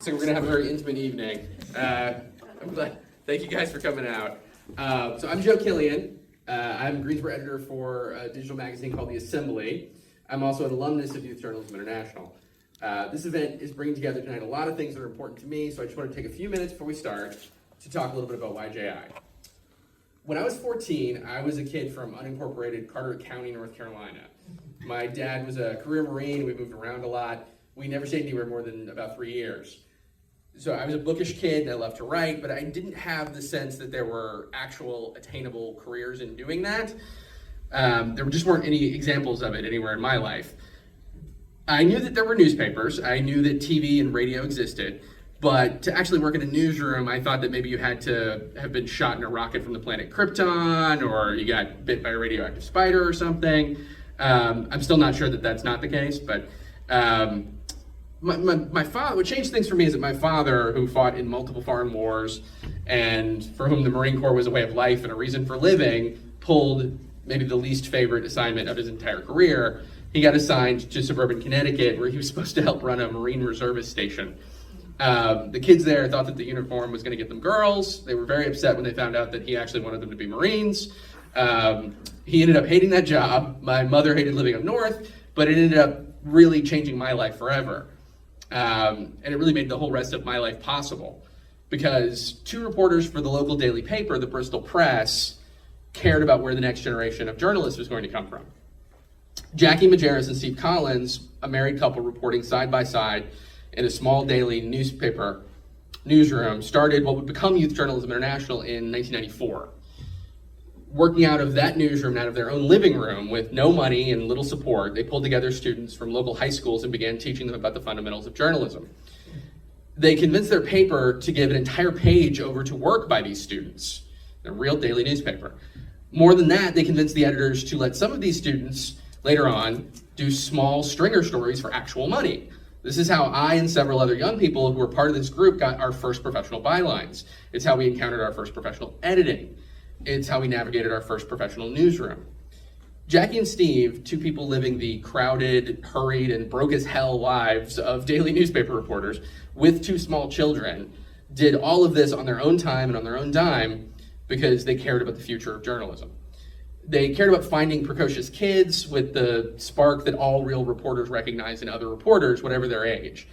So we're gonna have a very intimate evening. I'm glad. Thank you guys for coming out. So I'm Joe Killian. I'm Greensboro editor for a digital magazine called The Assembly. I'm also an alumnus of Youth Journalism International. This event is bringing together tonight a lot of things that are important to me, so I just want to take a few minutes before we start to talk a little bit about YJI. When I was 14, I was a kid from unincorporated Carteret County, North Carolina. My dad was a career Marine. We moved around a lot. We never stayed anywhere more than about 3 years. So I was a bookish kid and I loved to write, but I didn't have the sense that there were actual attainable careers in doing that. There just weren't any examples of it anywhere in my life. I knew that there were newspapers. I knew that TV and radio existed, but to actually work in a newsroom, I thought that maybe you had to have been shot in a rocket from the planet Krypton, or you got bit by a radioactive spider or something. I'm still not sure that that's not the case, but my father, what changed things for me is that my father, who fought in multiple foreign wars and for whom the Marine Corps was a way of life and a reason for living, pulled maybe the least favorite assignment of his entire career. He got assigned to suburban Connecticut, where he was supposed to help run a Marine reservist station. The kids there thought that the uniform was going to get them girls. They were very upset when they found out that he actually wanted them to be Marines. He ended up hating that job. My mother hated living up north, but it ended up really changing my life forever. And it really made the whole rest of my life possible, because two reporters for the local daily paper, the Bristol Press, cared about where the next generation of journalists was going to come from. Jackie Majerus and Steve Collins, a married couple reporting side by side in a small daily newspaper newsroom, started what would become Youth Journalism International in 1994. Working out of that newsroom, out of their own living room with no money and little support, they pulled together students from local high schools and began teaching them about the fundamentals of journalism. They convinced their paper to give an entire page over to work by these students, a real daily newspaper. More than that, they convinced the editors to let some of these students later on do small stringer stories for actual money. This is how I and several other young people who were part of this group got our first professional bylines. It's how we encountered our first professional editing. It's how we navigated our first professional newsroom. Jackie and Steve, two people living the crowded, hurried, and broke as hell lives of daily newspaper reporters with two small children, did all of this on their own time and on their own dime because they cared about the future of journalism. They cared about finding precocious kids with the spark that all real reporters recognize in other reporters, whatever their age.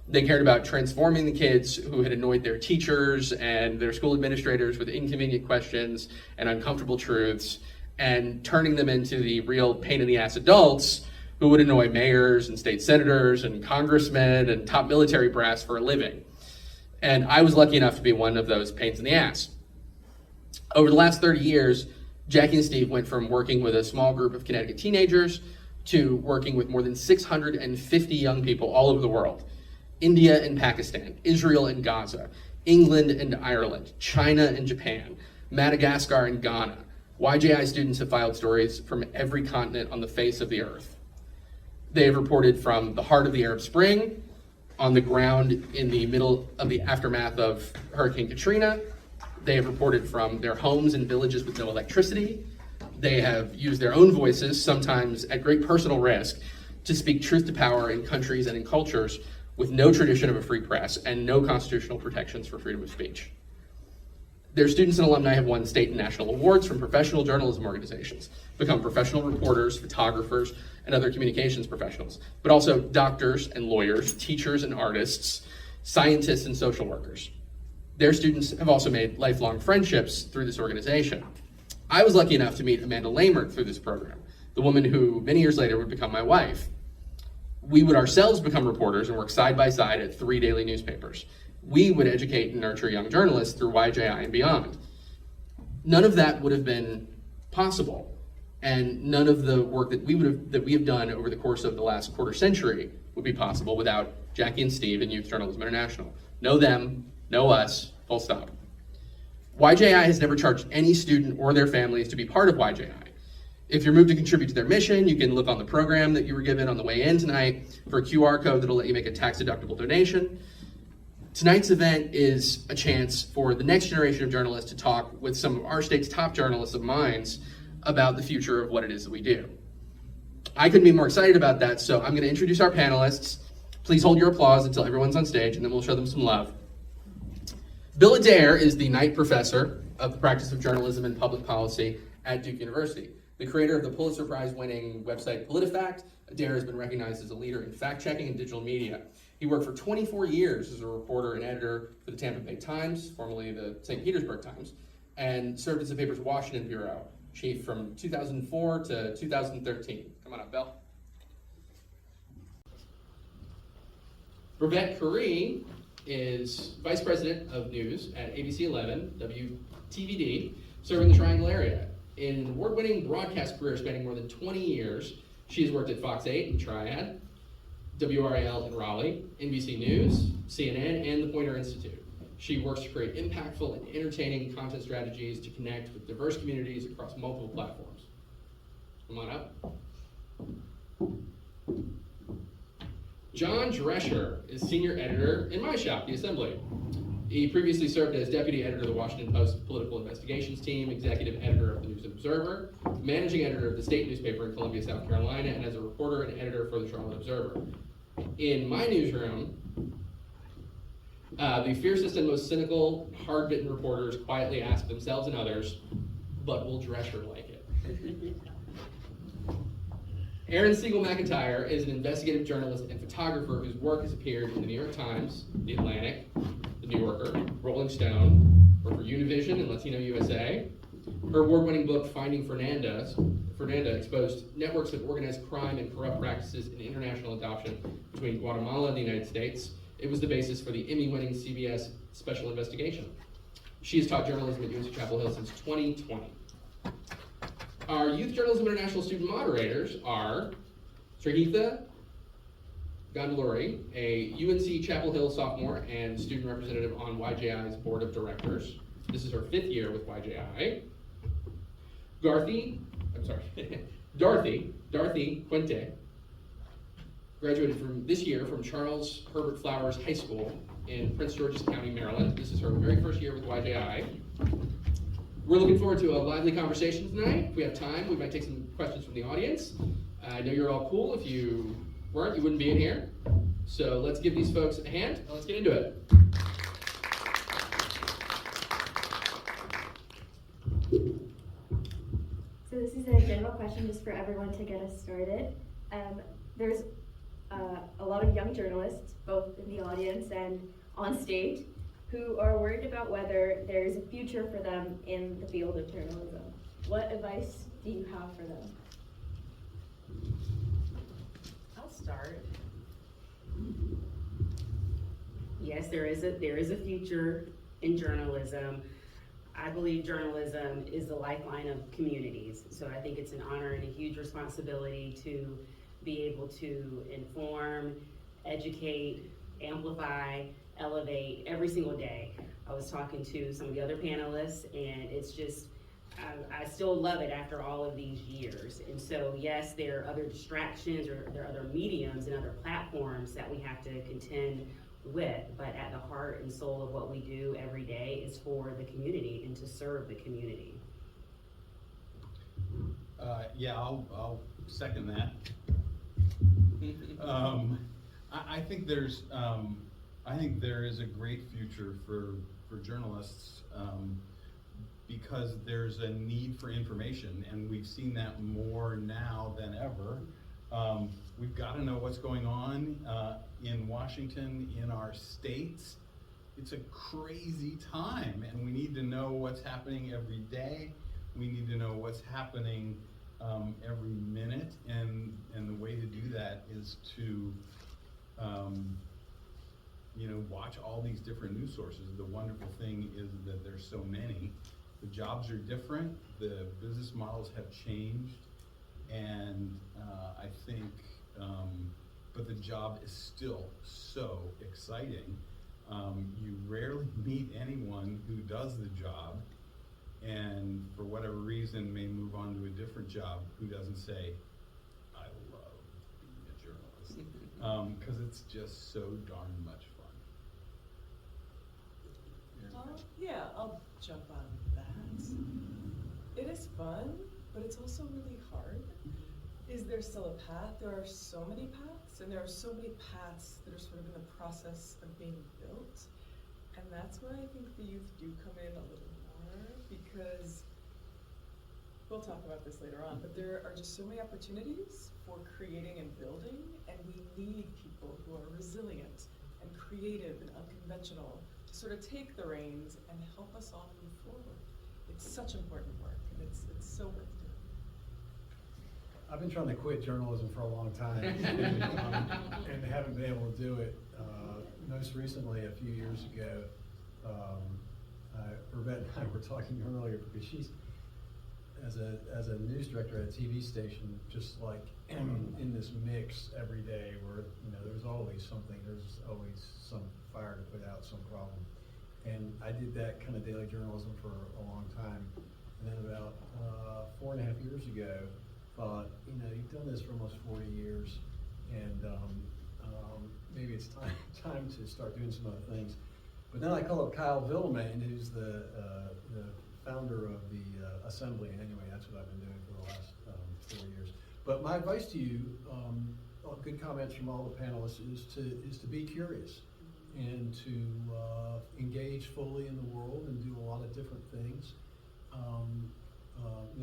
They cared about transforming the kids who had annoyed their teachers and their school administrators with inconvenient questions and uncomfortable truths, and turning them into the real pain in the ass adults who would annoy mayors and state senators and congressmen and top military brass for a living. And I was lucky enough to be one of those pains in the ass. Over the last 30 years, Jackie and Steve went from working with a small group of Connecticut teenagers to working with more than 650 young people all over the world. India and Pakistan, Israel and Gaza, England and Ireland, China and Japan, Madagascar and Ghana. YJI students have filed stories from every continent on the face of the earth. They have reported from the heart of the Arab Spring, on the ground in the middle of the aftermath of Hurricane Katrina. They have reported from their homes and villages with no electricity. They have used their own voices, sometimes at great personal risk, to speak truth to power in countries and in cultures with no tradition of a free press and no constitutional protections for freedom of speech. Their students and alumni have won state and national awards from professional journalism organizations, become professional reporters, photographers, and other communications professionals, but also doctors and lawyers, teachers and artists, scientists and social workers. Their students have also made lifelong friendships through this organization. I was lucky enough to meet Amanda Lamert through this program, the woman who many years later would become my wife. We would ourselves become reporters and work side by side at 3 daily newspapers. We would educate and nurture young journalists through YJI and beyond. None of that would have been possible, and none of the work that we have done over the course of the last quarter century would be possible without Jackie and Steve and Youth Journalism International. Know them, know us, full stop. YJI has never charged any student or their families to be part of YJI. If you're moved to contribute to their mission, you can look on the program that you were given on the way in tonight for a QR code that'll let you make a tax-deductible donation. Tonight's event is a chance for the next generation of journalists to talk with some of our state's top journalists of minds about the future of what it is that we do. I couldn't be more excited about that, so I'm going to introduce our panelists. Please hold your applause until everyone's on stage, and then we'll show them some love. Bill Adair is the Knight Professor of the Practice of Journalism and Public Policy at Duke University. The creator of the Pulitzer Prize-winning website PolitiFact, Adair has been recognized as a leader in fact-checking and digital media. He worked for 24 years as a reporter and editor for the Tampa Bay Times, formerly the St. Petersburg Times, and served as the paper's Washington bureau chief from 2004 to 2013. Come on up, Bill. Babette Currie is Vice President of News at ABC 11, WTVD, serving the Triangle area. In an award-winning broadcast career spanning more than 20 years, she has worked at Fox 8 and Triad, WRAL in Raleigh, NBC News, CNN, and the Poynter Institute. She works to create impactful and entertaining content strategies to connect with diverse communities across multiple platforms. Come on up. John Drescher is senior editor in my shop, The Assembly. He previously served as deputy editor of the Washington Post Political Investigations Team, executive editor of the News Observer, managing editor of the state newspaper in Columbia, South Carolina, and as a reporter and editor for the Charlotte Observer. In my newsroom, the fiercest and most cynical, hard-bitten reporters quietly ask themselves and others, but will Drescher like it? Erin Siegel McIntyre is an investigative journalist and photographer whose work has appeared in the New York Times, The Atlantic, The New Yorker, Rolling Stone, worked for Univision and Latino USA. Her award-winning book, Finding Fernanda, exposed networks of organized crime and corrupt practices in international adoption between Guatemala and the United States. It was the basis for the Emmy-winning CBS Special Investigation. She has taught journalism at UNC Chapel Hill since 2020. Our Youth Journalism International student moderators are Srihitha Gondaluri, a UNC Chapel Hill sophomore and student representative on YJI's board of directors. This is her 5th year with YJI. Dorothy Quinte, graduated from this year from Charles Herbert Flowers High School in Prince George's County, Maryland. This is her very first year with YJI. We're looking forward to a lively conversation tonight. If we have time, we might take some questions from the audience. I know you're all cool. If you weren't, you wouldn't be in here. So let's give these folks a hand and let's get into it. So this is a general question just for everyone to get us started. There's a lot of young journalists, both in the audience and on stage, who are worried about whether there's a future for them in the field of journalism. What advice do you have for them? I'll start. Yes, there is a future in journalism. I believe journalism is the lifeline of communities. So I think it's an honor and a huge responsibility to be able to inform, educate, amplify, elevate every single day. I was talking to some of the other panelists, and it's just, I still love it after all of these years. And so yes, there are other distractions, or there are other mediums and other platforms that we have to contend with, but at the heart and soul of what we do every day is for the community and to serve the community. Yeah, I'll second that. I think there is a great future for journalists because there's a need for information, and we've seen that more now than ever. We've got to know what's going on in Washington, in our states. It's a crazy time, and we need to know what's happening every day. We need to know what's happening every minute, and the way to do that is to watch all these different news sources. The wonderful thing is that there's so many. The jobs are different, the business models have changed, and I think, but the job is still so exciting. You rarely meet anyone who does the job and for whatever reason may move on to a different job who doesn't say, I love being a journalist, because it's just so darn much fun. Yeah, I'll jump on that. It is fun, but it's also really hard. is there still a path? There are so many paths, and there are so many paths that are sort of in the process of being built. And that's where I think the youth do come in a little more, because we'll talk about this later on, but there are just so many opportunities for creating and building, and we need people who are resilient and creative and unconventional to sort of take the reins and help us all move forward. It's such important work, and it's so worth doing. I've been trying to quit journalism for a long time and haven't been able to do it. Most recently, a few years ago, Bravette and I were talking earlier because she's, as a news director at a TV station, just like in this mix every day where, there's always something, there's always some fire to put out, some problem. And I did that kind of daily journalism for a long time. And then about 4.5 years ago, thought, you've done this for almost 40 years, and maybe it's time to start doing some other things. But then I called up Kyle Villemain, who's the founder of the Assembly, and anyway, that's what I've been doing for the last 4 years. But my advice to you, good comments from all the panelists, is to be curious and to engage fully in the world and do a lot of different things.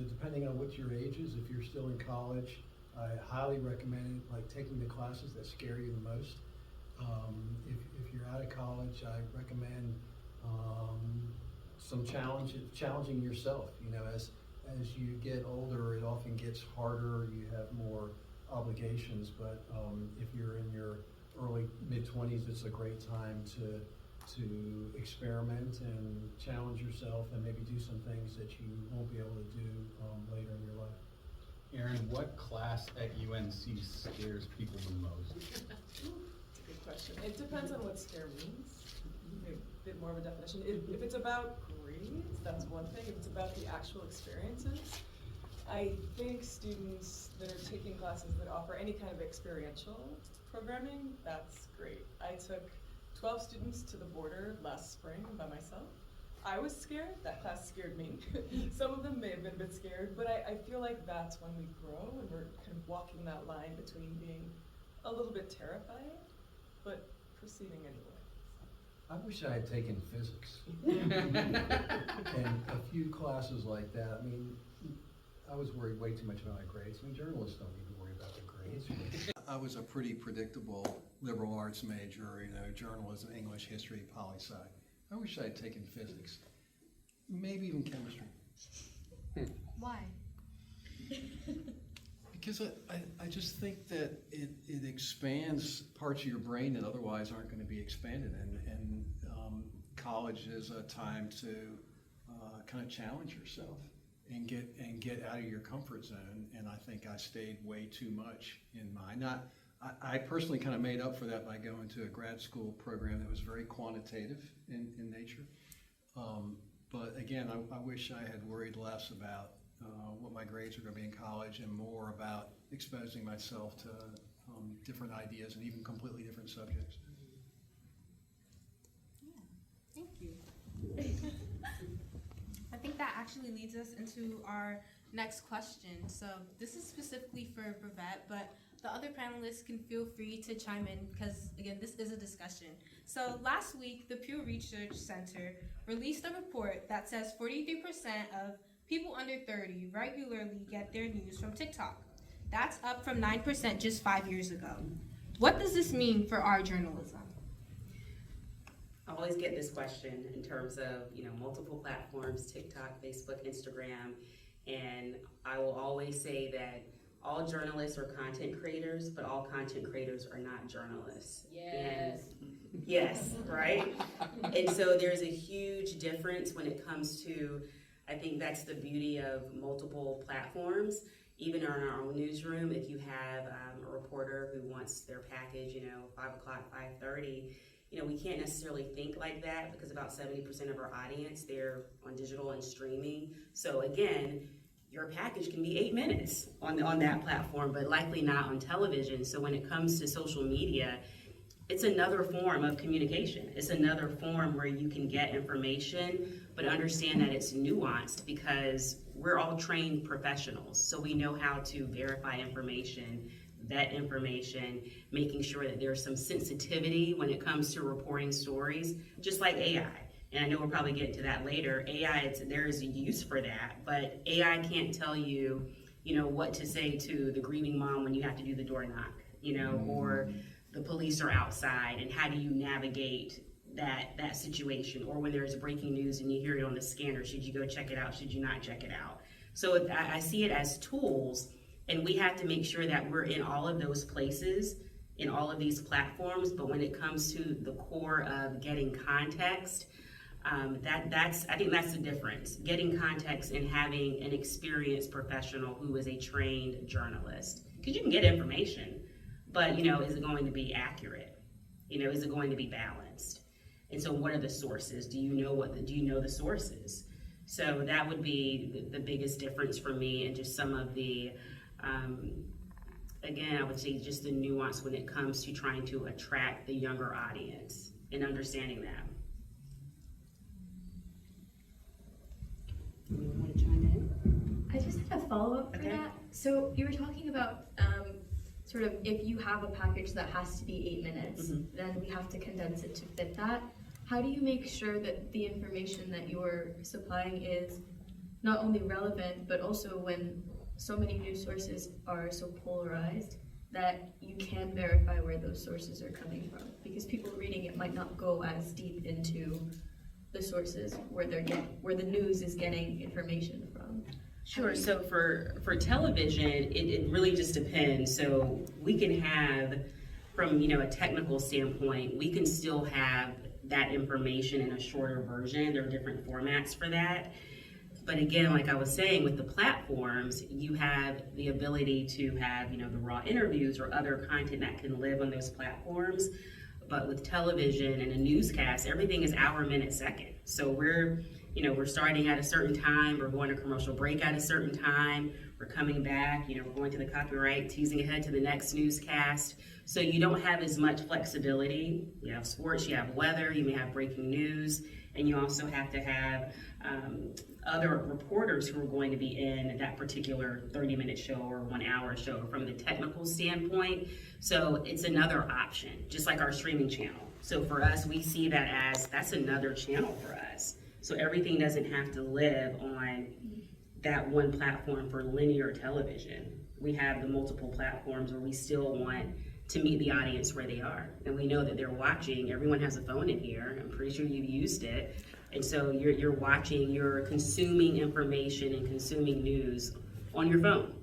Depending on what your age is, if you're still in college, I highly recommend taking the classes that scare you the most. If you're out of college, I recommend some challenging yourself. As you get older, it often gets harder. You have more obligations, but if you're in your early mid-20s, it's a great time to experiment and challenge yourself and maybe do some things that you won't be able to do later in your life. Aaron, what class at UNC scares people the most? It's a good question. It depends on what scare means. A bit more of a definition. If it's about grades, that's one thing. If it's about the actual experiences, I think students that are taking classes that offer any kind of experiential programming, that's great. I took 12 students to the border last spring by myself. I was scared. That class scared me. Some of them may have been a bit scared, but I feel like that's when we grow and we're kind of walking that line between being a little bit terrified, but proceeding anyway. I wish I had taken physics and a few classes like that. I mean, I was worried way too much about my grades. Journalists don't need to worry about their grades. I was a pretty predictable liberal arts major, journalism, English, history, poli-sci. I wish I had taken physics, maybe even chemistry. Why? Because I just think that it expands parts of your brain that otherwise aren't going to be expanded, and college is a time to kind of challenge yourself and get out of your comfort zone. And I think I stayed way too much in mine. I personally kind of made up for that by going to a grad school program that was very quantitative in nature. But again, I wish I had worried less about what my grades are going to be in college and more about exposing myself to different ideas and even completely different subjects. Yeah, thank you. I think that actually leads us into our next question. So this is specifically for Bravette, but the other panelists can feel free to chime in because, again, this is a discussion. So last week, the Pew Research Center released a report that says 43% of people under 30 regularly get their news from TikTok. That's up from 9% just 5 years ago. What does this mean for our journalism? I always get this question in terms of, multiple platforms, TikTok, Facebook, Instagram, and I will always say that all journalists are content creators, but all content creators are not journalists. Yes. And yes, right? And so there's a huge difference when it comes to, I think that's the beauty of multiple platforms. Even in our own newsroom, if you have a reporter who wants their package, 5 o'clock, 5:30, we can't necessarily think like that because about 70% of our audience, they're on digital and streaming. So again, your package can be 8 minutes on that platform, but likely not on television. So when it comes to social media, it's another form of communication. It's another form where you can get information, but understand that it's nuanced because we're all trained professionals, so we know how to verify information, vet information, making sure that there's some sensitivity when it comes to reporting stories, just like AI. And I know we'll probably get to that later. AI, there is a use for that, but AI can't tell you, what to say to the grieving mom when you have to do the door knock, or the police are outside, and how do you navigate that situation, or when there's breaking news and you hear it on the scanner, should you go check it out, should you not check it out? So I see it as tools, and we have to make sure that we're in all of those places, in all of these platforms, but when it comes to the core of getting context, I think that's the difference. Getting context and having an experienced professional who is a trained journalist. Because you can get information, but is it going to be accurate? Is it going to be balanced? And so what are the sources? Do you know the sources? So that would be the biggest difference for me, and just some of the, again, I would say just the nuance when it comes to trying to attract the younger audience and understanding that. You want to chime in? I just had a follow-up for Okay. that. So you were talking about sort of if you have a package that has to be 8 minutes, then we have to condense it to fit that. How do you make sure that the information that you're supplying is not only relevant, but also when so many news sources are so polarized that you can verify where those sources are coming from? Because people reading it might not go as deep into the sources where the news is getting information from. Sure. So for television, it really just depends. So we can have, from a technical standpoint, we can still have that information in a shorter version. There are different formats for that. But again, like I was saying, with the platforms, you have the ability to have the raw interviews or other content that can live on those platforms. But with television and a newscast, everything is hour, minute, second. So we're starting at a certain time, we're going to commercial break at a certain time, we're coming back, we're going to the copyright, teasing ahead to the next newscast. So you don't have as much flexibility. You have sports, you have weather, you may have breaking news, and you also have to have other reporters who are going to be in that particular 30-minute show or 1 hour show from the technical standpoint. So it's another option, just like our streaming channel. So for us, we see that as that's another channel for us. So everything doesn't have to live on that one platform for linear television. We have the multiple platforms where we still want to meet the audience where they are. And we know that they're watching. Everyone has a phone in here. I'm pretty sure you've used it. And so you're watching, you're consuming information and consuming news on your phone.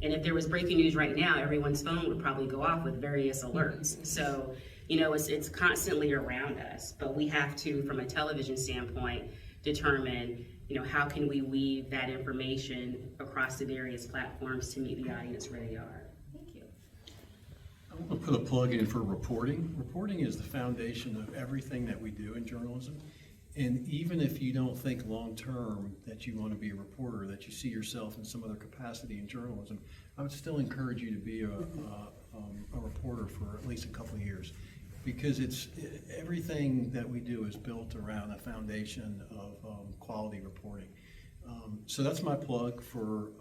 And if there was breaking news right now, everyone's phone would probably go off with various alerts. So, it's constantly around us, but we have to, from a television standpoint, determine, how can we weave that information across the various platforms to meet the audience where they are. Thank you. I want to put a plug in for reporting. Reporting is the foundation of everything that we do in journalism. And even if you don't think long-term that you want to be a reporter, that you see yourself in some other capacity in journalism, I would still encourage you to be a reporter for at least a couple of years. Because everything that we do is built around a foundation of quality reporting. So that's my plug for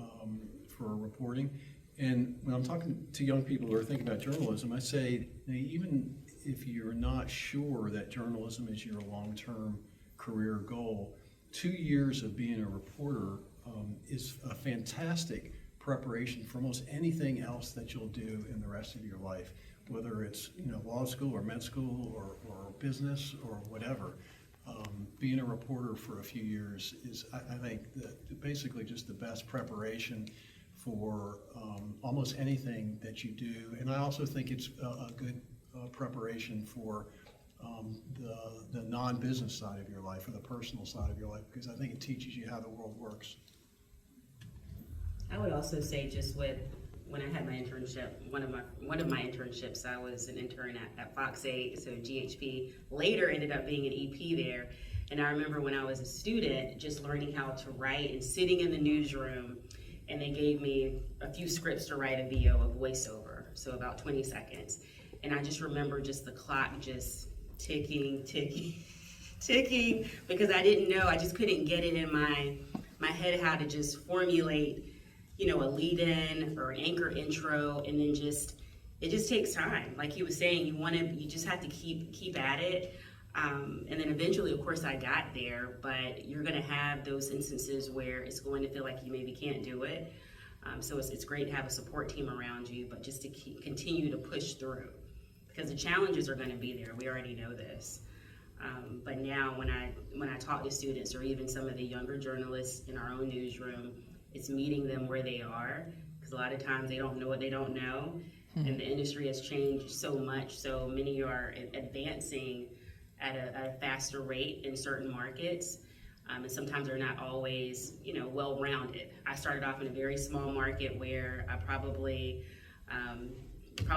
reporting. And when I'm talking to young people who are thinking about journalism, I say, even if you're not sure that journalism is your long-term career goal, 2 years of being a reporter is a fantastic preparation for almost anything else that you'll do in the rest of your life, whether it's law school or med school or business or whatever. Being a reporter for a few years is, I think, basically just the best preparation for almost anything that you do. And I also think it's a good preparation for the non-business side of your life or the personal side of your life, because I think it teaches you how the world works. I would also say, just with when I had my internship, one of my internships, I was an intern at Fox 8, so GHP. Later ended up being an EP there, and I remember when I was a student, just learning how to write and sitting in the newsroom, and they gave me a few scripts to write a VO, a voiceover, so about 20 seconds, and I just remember just the clock just ticking, because I didn't know, I just couldn't get it in my my head how to just formulate, you know, a lead-in or anchor intro, and then it just takes time. Like he was saying, you just have to keep at it. And then eventually, of course, I got there, but you're gonna have those instances where it's going to feel like you maybe can't do it. So it's great to have a support team around you, but just to continue to push through, because the challenges are gonna be there. We already know this. But now when I talk to students or even some of the younger journalists in our own newsroom, it's meeting them where they are, because a lot of times they don't know what they don't know, and the industry has changed so much, so many are advancing at a faster rate in certain markets, and sometimes they're not always, you know, well-rounded. I started off in a very small market where I probably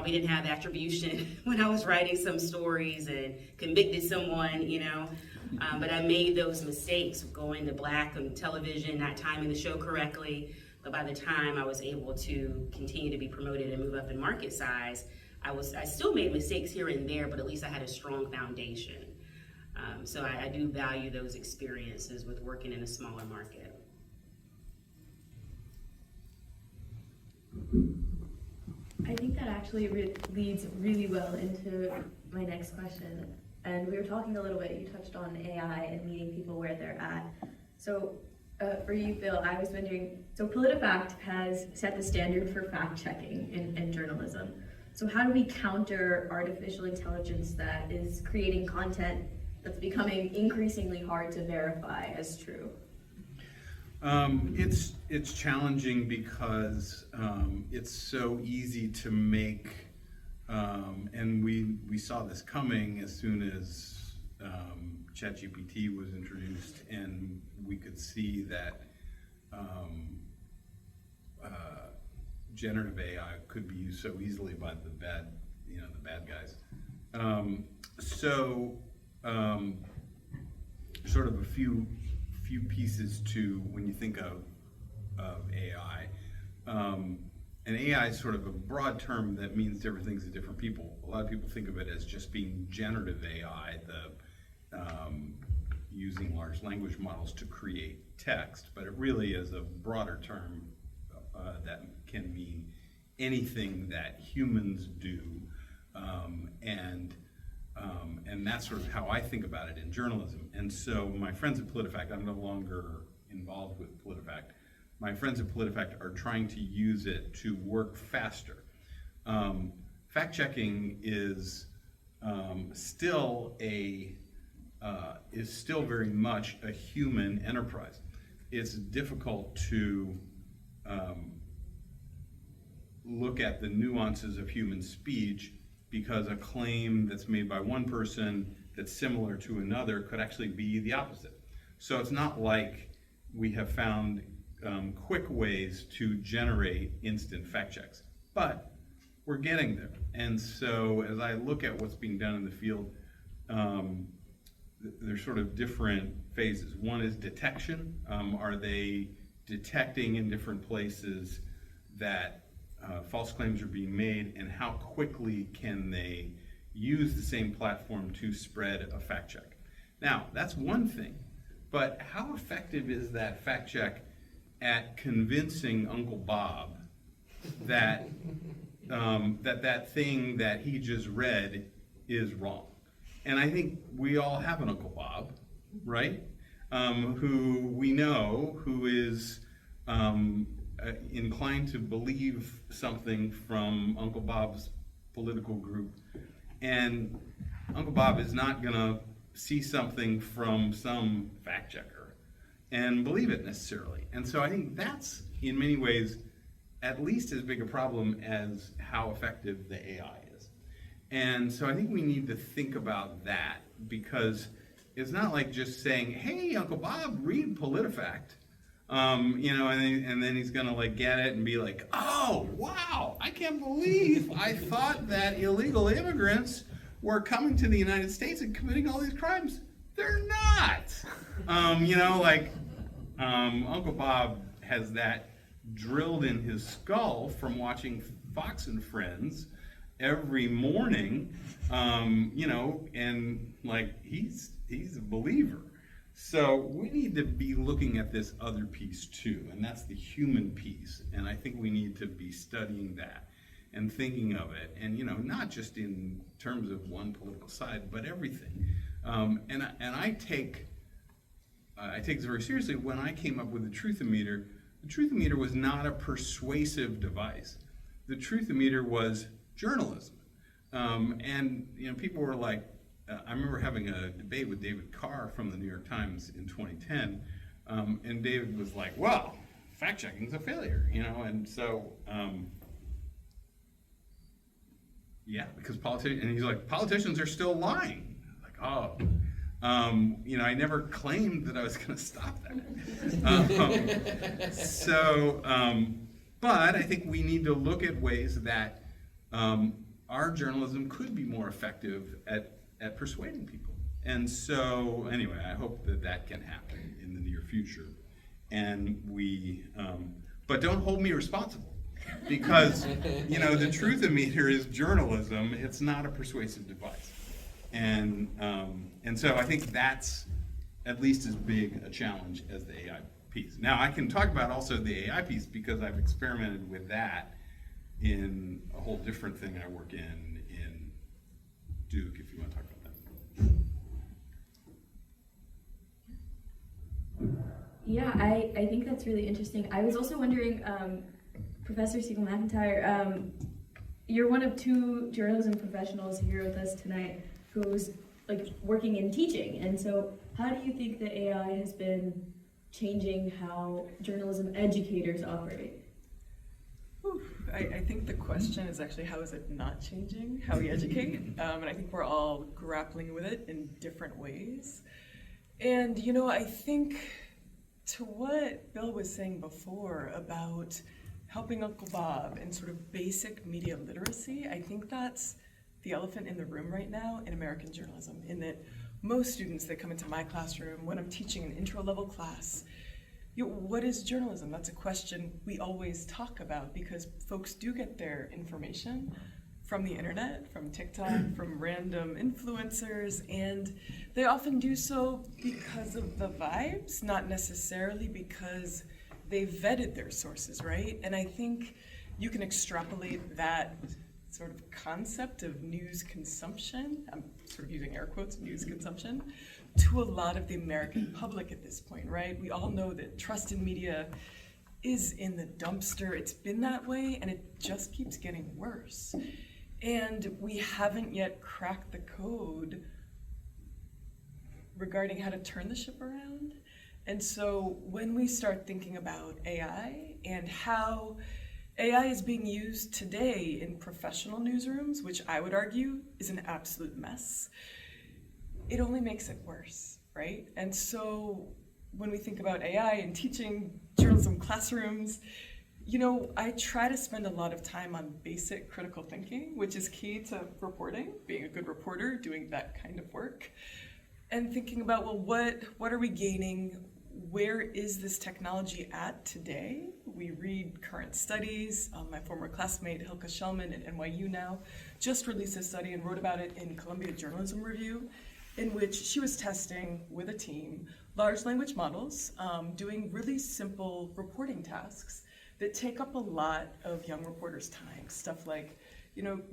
didn't have attribution when I was writing some stories and convicted someone, you know, but I made those mistakes going to black on television, not timing the show correctly. But by the time I was able to continue to be promoted and move up in market size, I still made mistakes here and there, but at least I had a strong foundation. So I do value those experiences with working in a smaller market. I think that actually leads really well into my next question. And we were talking a little bit, you touched on AI and meeting people where they're at. So for you, Bill, I was wondering, so PolitiFact has set the standard for fact checking in journalism. So how do we counter artificial intelligence that is creating content that's becoming increasingly hard to verify as true? It's challenging because it's so easy to make, and we saw this coming as soon as ChatGPT was introduced, and we could see that generative AI could be used so easily by the bad guys. Sort of a few pieces to when you think of AI. And AI is sort of a broad term that means different things to different people. A lot of people think of it as just being generative AI, using large language models to create text, but it really is a broader term that can mean anything that humans do, and that's sort of how I think about it in journalism. And so my friends at PolitiFact, I'm no longer involved with PolitiFact, my friends at PolitiFact are trying to use it to work faster. Fact-checking is still very much a human enterprise. It's difficult to look at the nuances of human speech, because a claim that's made by one person that's similar to another could actually be the opposite. So it's not like we have found quick ways to generate instant fact checks, but we're getting there. And so as I look at what's being done in the field, there's sort of different phases. One is detection. Are they detecting in different places that false claims are being made, and how quickly can they use the same platform to spread a fact check? Now, that's one thing, but how effective is that fact check at convincing Uncle Bob that that thing that he just read is wrong? And I think we all have an Uncle Bob, right? Who we know who is inclined to believe something from Uncle Bob's political group, and Uncle Bob is not gonna see something from some fact checker and believe it necessarily. And so I think that's in many ways at least as big a problem as how effective the AI is. And so I think we need to think about that, because it's not like just saying, hey, Uncle Bob, read PolitiFact. And then he's gonna like get it and be like, oh, wow, I can't believe I thought that illegal immigrants were coming to the United States and committing all these crimes. They're not. Uncle Bob has that drilled in his skull from watching Fox and Friends every morning, and like he's a believer. So we need to be looking at this other piece too, and that's the human piece. And I think we need to be studying that and thinking of it, and not just in terms of one political side, but everything. And I take this very seriously. When I came up with the Truthometer was not a persuasive device. The Truthometer was journalism. And people were like, I remember having a debate with David Carr from the New York Times in 2010, and David was like, well, fact-checking's a failure, and so, yeah, because politicians are still lying. Like, oh, I never claimed that I was going to stop that. But I think we need to look at ways that our journalism could be more effective at persuading people. And so, anyway, I hope that can happen in the near future. And but don't hold me responsible. Because, the Truthometer is journalism, it's not a persuasive device. And so I think that's at least as big a challenge as the AI piece. Now, I can talk about also the AI piece because I've experimented with that in a whole different thing I work in Duke, if you want to talk about that. Yeah, I think that's really interesting. I was also wondering, Professor Siegel-McIntyre, you're one of 2 journalism professionals here with us tonight who's working in teaching. And so how do you think that AI has been changing how journalism educators operate? I think the question is actually how is it not changing how we educate? And I think we're all grappling with it in different ways. And I think to what Bill was saying before about helping Uncle Bob and sort of basic media literacy, I think that's the elephant in the room right now in American journalism, in that most students that come into my classroom, when I'm teaching an intro level class, what is journalism? That's a question we always talk about because folks do get their information from the internet, from TikTok, from random influencers, and they often do so because of the vibes, not necessarily because they vetted their sources, right? And I think you can extrapolate that sort of concept of news consumption, I'm sort of using air quotes, news consumption, to a lot of the American public at this point, right? We all know that trust in media is in the dumpster. It's been that way, and it just keeps getting worse. And we haven't yet cracked the code regarding how to turn the ship around. And so when we start thinking about AI and how AI is being used today in professional newsrooms, which I would argue is an absolute mess, it only makes it worse, right? And so when we think about AI and teaching journalism classrooms, I try to spend a lot of time on basic critical thinking, which is key to reporting, being a good reporter, doing that kind of work, and thinking about, well, what are we gaining? Where is this technology at today? We read current studies. My former classmate, Hilke Schellman at NYU now, just released a study and wrote about it in Columbia Journalism Review, in which she was testing with a team large language models, doing really simple reporting tasks that take up a lot of young reporters' time. Stuff like,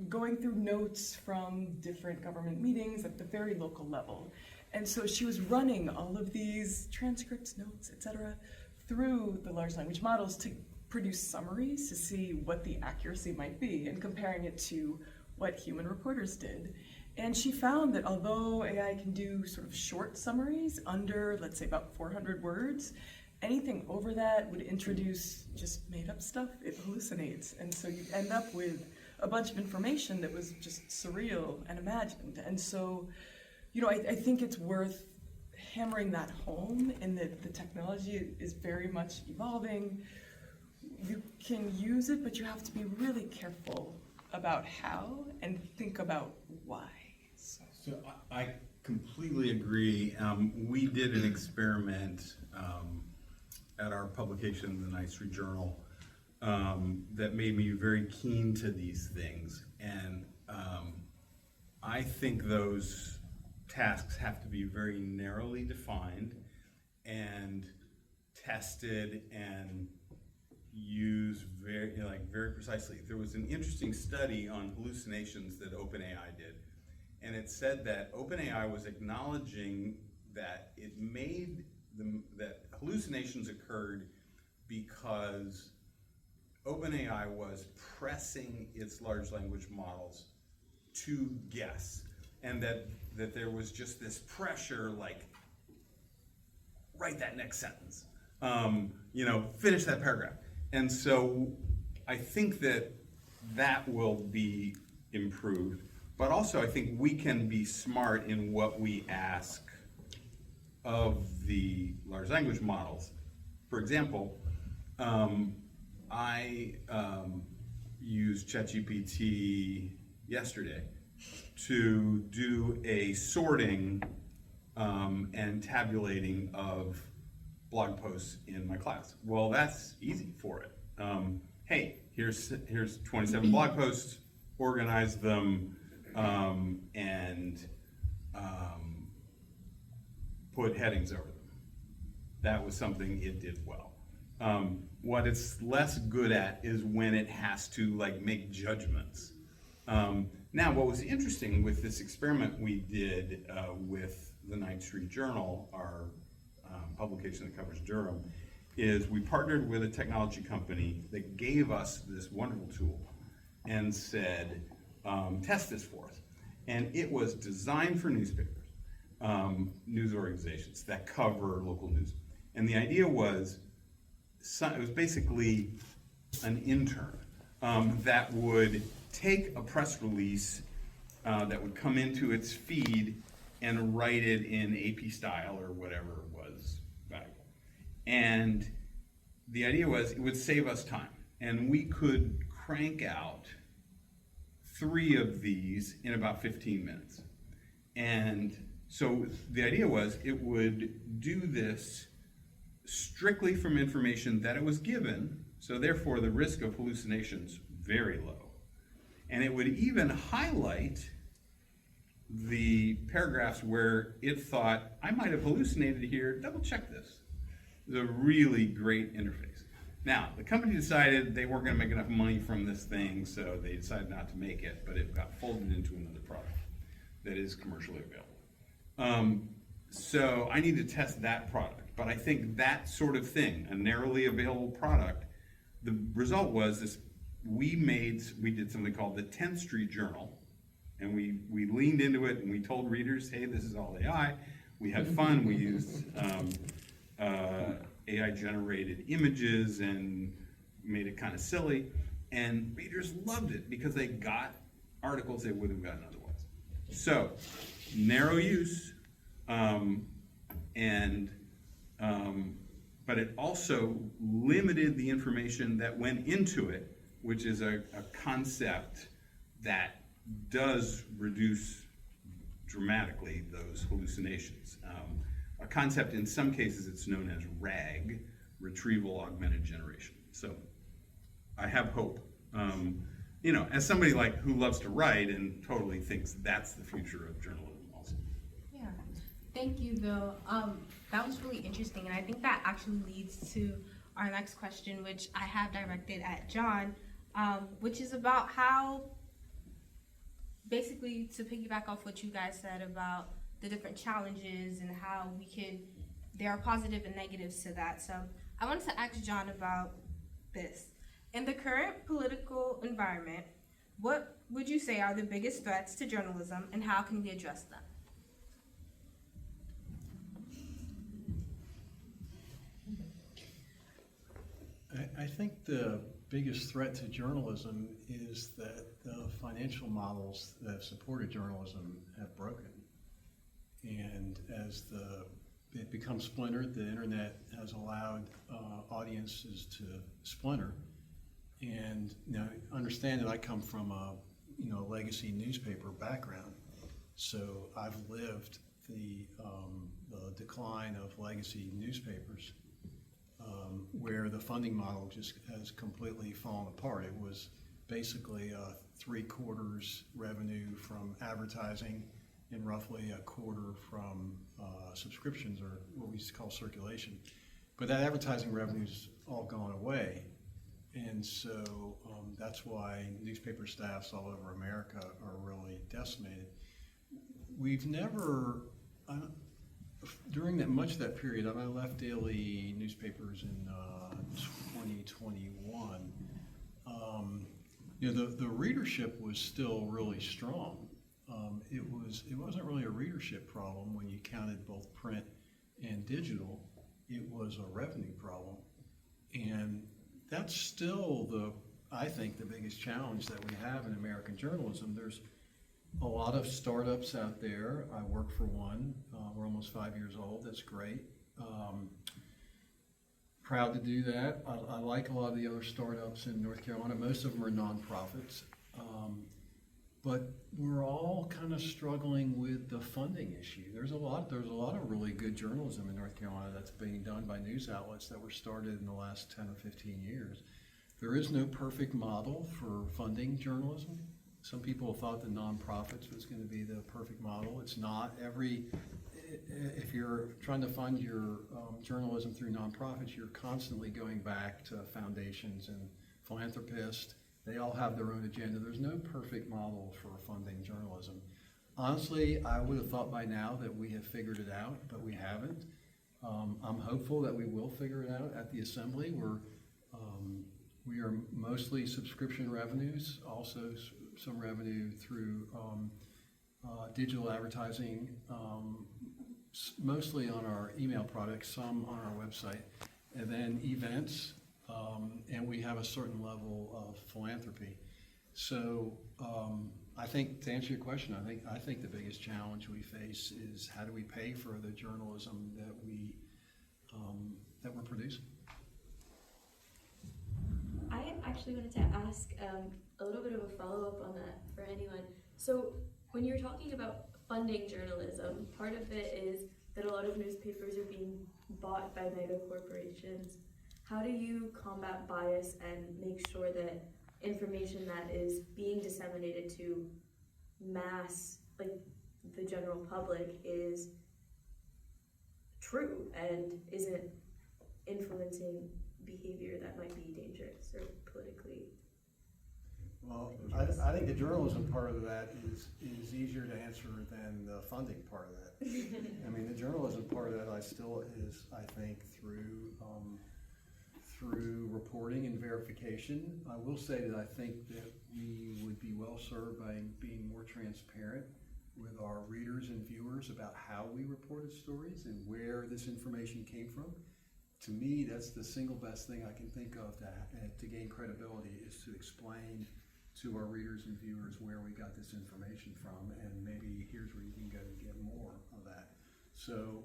going through notes from different government meetings at the very local level. And so she was running all of these transcripts, notes, etc., through the large language models to produce summaries to see what the accuracy might be and comparing it to what human reporters did. And she found that although AI can do sort of short summaries under, let's say, about 400 words, anything over that would introduce just made up stuff. It hallucinates. And so you end up with a bunch of information that was just surreal and imagined. And so, I think it's worth hammering that home in that the technology is very much evolving. You can use it, but you have to be really careful about how and think about why. So I completely agree. We did an experiment at our publication, the Ninth Street Journal, that made me very keen to these things. And I think those tasks have to be very narrowly defined. and tested and used very precisely. There was an interesting study on hallucinations that OpenAI did, and it said that OpenAI was acknowledging that that hallucinations occurred because OpenAI was pressing its large language models to guess, and that there was just this pressure, like, write that next sentence, finish that paragraph. And so I think that will be improved, but also I think we can be smart in what we ask of the large language models. For example, I used ChatGPT yesterday to do a sorting and tabulating of blog posts in my class. Well, that's easy for it. Hey, here's 27 blog posts, organize them, and put headings over them. That was something it did well. What it's less good at is when it has to make judgments. Now, what was interesting with this experiment we did with the Ninth Street Journal, our publication that covers Durham, is we partnered with a technology company that gave us this wonderful tool and said, test this for us. And it was designed for newspapers, news organizations that cover local news. And the idea was, it was basically an intern that would take a press release that would come into its feed and write it in AP style or whatever was valuable. And the idea was it would save us time. And we could crank out 3 of these in about 15 minutes. And so the idea was it would do this strictly from information that it was given, so therefore the risk of hallucinations very low. And it would even highlight the paragraphs where it thought, I might have hallucinated here, double check this. It was a really great interface. Now, the company decided they weren't going to make enough money from this thing, so they decided not to make it, but it got folded into another product that is commercially available. So I need to test that product, but I think that sort of thing, a narrowly available product, the result was this: we did something called the 10th Street Journal, and we leaned into it and we told readers, hey, this is all AI. We had fun. We used AI generated images and made it kind of silly, and readers loved it because they got articles they wouldn't have gotten otherwise. So narrow use, but it also limited the information that went into it, which is a concept that does reduce dramatically those hallucinations. A concept, in some cases, it's known as RAG, Retrieval Augmented Generation. So I have hope. As somebody who loves to write and totally thinks that's the future of journalism also. Yeah, thank you, Bill. That was really interesting, and I think that actually leads to our next question, which I have directed at John, which is about how, basically, to piggyback off what you guys said about the different challenges and how there are positive and negatives to that. So I wanted to ask John about this. In the current political environment, what would you say are the biggest threats to journalism, and how can we address them? I think the biggest threat to journalism is that the financial models that have supported journalism have broken. And as it becomes splintered, the internet has allowed audiences to splinter. And now, understand that I come from a legacy newspaper background, so I've lived the decline of legacy newspapers, where the funding model just has completely fallen apart. It was basically 3/4 revenue from advertising and roughly a quarter from subscriptions, or what we call circulation. But that advertising revenue's all gone away. And so that's why newspaper staffs all over America are really decimated. We've never, during much of that period, I left daily newspapers in 2021. The readership was still really strong. It wasn't really a readership problem when you counted both print and digital. It was a revenue problem, and that's still I think the biggest challenge that we have in American journalism. There's a lot of startups out there. I work for one. We're almost 5 years old. That's great. Proud to do that. I like a lot of the other startups in North Carolina. Most of them are nonprofits. But we're all kind of struggling with the funding issue. There's a lot of really good journalism in North Carolina that's being done by news outlets that were started in the last 10 or 15 years. There is no perfect model for funding journalism. Some people thought the nonprofits was going to be the perfect model. It's not. If you're trying to fund your journalism through nonprofits, you're constantly going back to foundations and philanthropists. They all have their own agenda. There's no perfect model for funding journalism. Honestly, I would have thought by now that we have figured it out, but we haven't. I'm hopeful that we will figure it out at the Assembly. We are mostly subscription revenues, also some revenue through digital advertising, mostly on our email products, some on our website, and then events. And we have a certain level of philanthropy. So I think, to answer your question, I think the biggest challenge we face is how do we pay for the journalism that we're producing. I actually wanted to ask a little bit of a follow-up on that for anyone. So when you're talking about funding journalism, part of it is that a lot of newspapers are being bought by mega corporations. How do you combat bias and make sure that information that is being disseminated to mass, like the general public, is true and isn't influencing behavior that might be dangerous or politically? Well, I think the journalism part of that is easier to answer than the funding part of that. I mean, the journalism part of that I think, through reporting and verification. I will say that I think that we would be well served by being more transparent with our readers and viewers about how we reported stories and where this information came from. To me, that's the single best thing I can think of to gain credibility, is to explain to our readers and viewers where we got this information from, and maybe here's where you can go to get more of that. So,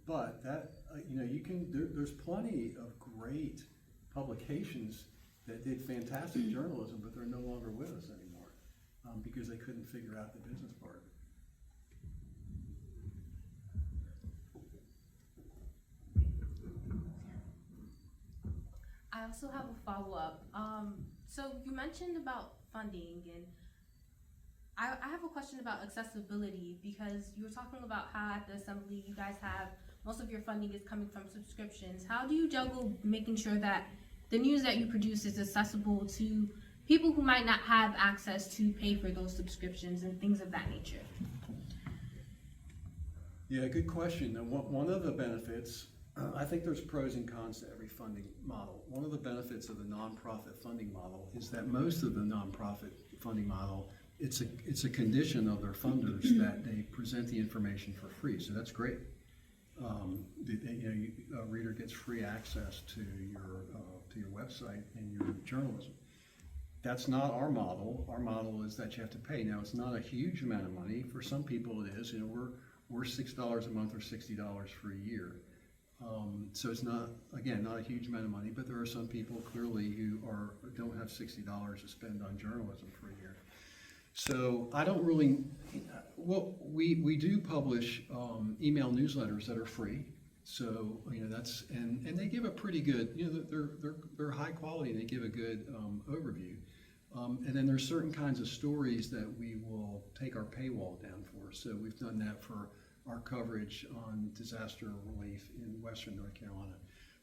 but that, there's plenty of great publications that did fantastic journalism, but they're no longer with us anymore because they couldn't figure out the business part. I also have a follow-up. So you mentioned about funding, and I have a question about accessibility, because you were talking about how at the Assembly you guys have most of your funding is coming from subscriptions. How do you juggle making sure that the news that you produce is accessible to people who might not have access to pay for those subscriptions and things of that nature? Yeah, good question. Now, one of the benefits, I think there's pros and cons to every funding model. One of the benefits of the nonprofit funding model is that most of the nonprofit funding model, it's a condition of their funders that they present the information for free. So that's great. A reader gets free access to your website and your journalism. That's not our model. Our model is that you have to pay. Now, it's not a huge amount of money. For some people, it is. We're $6 a month or $60 for a year. So it's not a huge amount of money, but there are some people clearly who don't have $60 to spend on journalism for a year. So I don't really, we do publish email newsletters that are free. So that's and they give a pretty good, they're high quality and they give a good overview. And then there's certain kinds of stories that we will take our paywall down for. So we've done that for our coverage on disaster relief in Western North Carolina.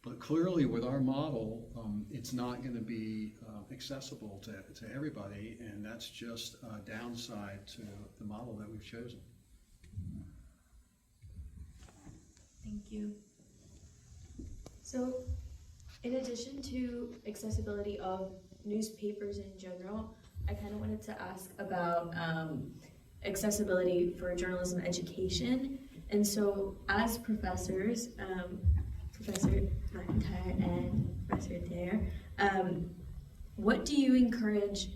But clearly with our model, it's not going to be accessible to everybody, and that's just a downside to the model that we've chosen. Thank you. So, in addition to accessibility of newspapers in general, I kind of wanted to ask about accessibility for journalism education. And so, as professors, Professor McIntyre and Professor Dare, what do you encourage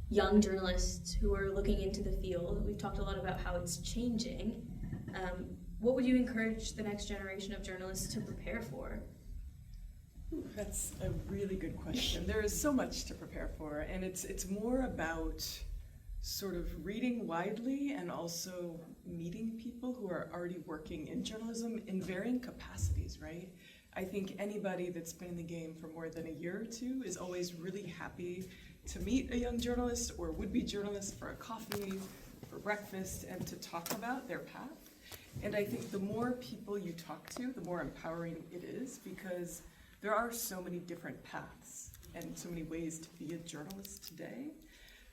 young journalists who are looking into the field? We've talked a lot about how it's changing. What would you encourage the next generation of journalists to prepare for? That's a really good question. There is so much to prepare for, and it's more about sort of reading widely and also meeting people who are already working in journalism in varying capacities, right? I think anybody that's been in the game for more than a year or two is always really happy to meet a young journalist or would-be journalist for a coffee, for breakfast, and to talk about their path. And I think the more people you talk to, the more empowering it is, because there are so many different paths and so many ways to be a journalist today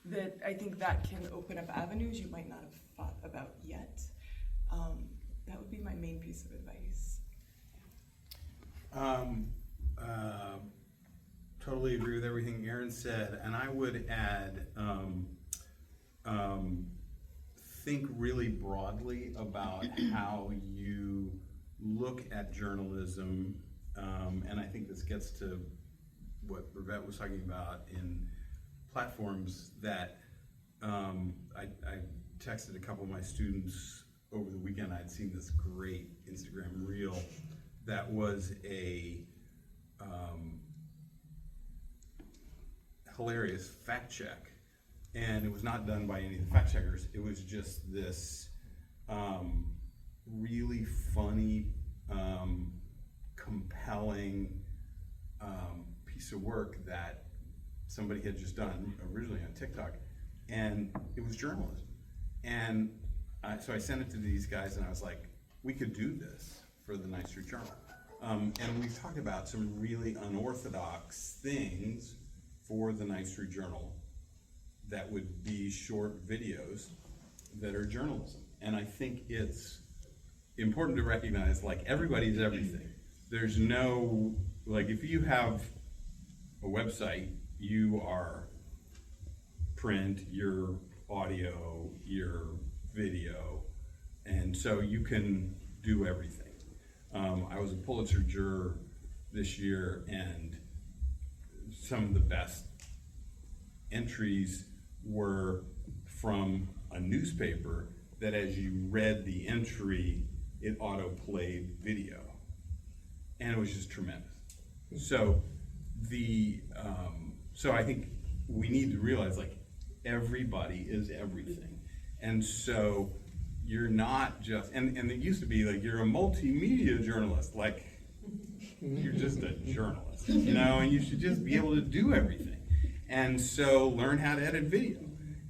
that I think that can open up avenues you might not have thought about yet. That would be my main piece of advice. Totally agree with everything Erin said, and I would add, think really broadly about how you look at journalism, and I think this gets to what Bravette was talking about in platforms that I texted a couple of my students over the weekend. I'd seen this great Instagram reel that was a hilarious fact check, and it was not done by any of the fact checkers. It was just this really funny, compelling piece of work that somebody had just done originally on TikTok, and it was journalism. And so I sent it to these guys, and I was like, we could do this for the Ninth Street Journal. And we've talked about some really unorthodox things for the Ninth Street Journal that would be short videos that are journalism. And I think it's important to recognize, like, everybody's everything. There's no, like, if you have a website, you are print, your audio, your video, and so you can do everything. I was a Pulitzer juror this year, and some of the best entries were from a newspaper that as you read the entry, it auto-played video. And it was just tremendous. So so I think we need to realize, like, everybody is everything. And so you're not just, and it used to be like, you're a multimedia journalist, like, you're just a journalist, you know, and you should just be able to do everything. And so learn how to edit video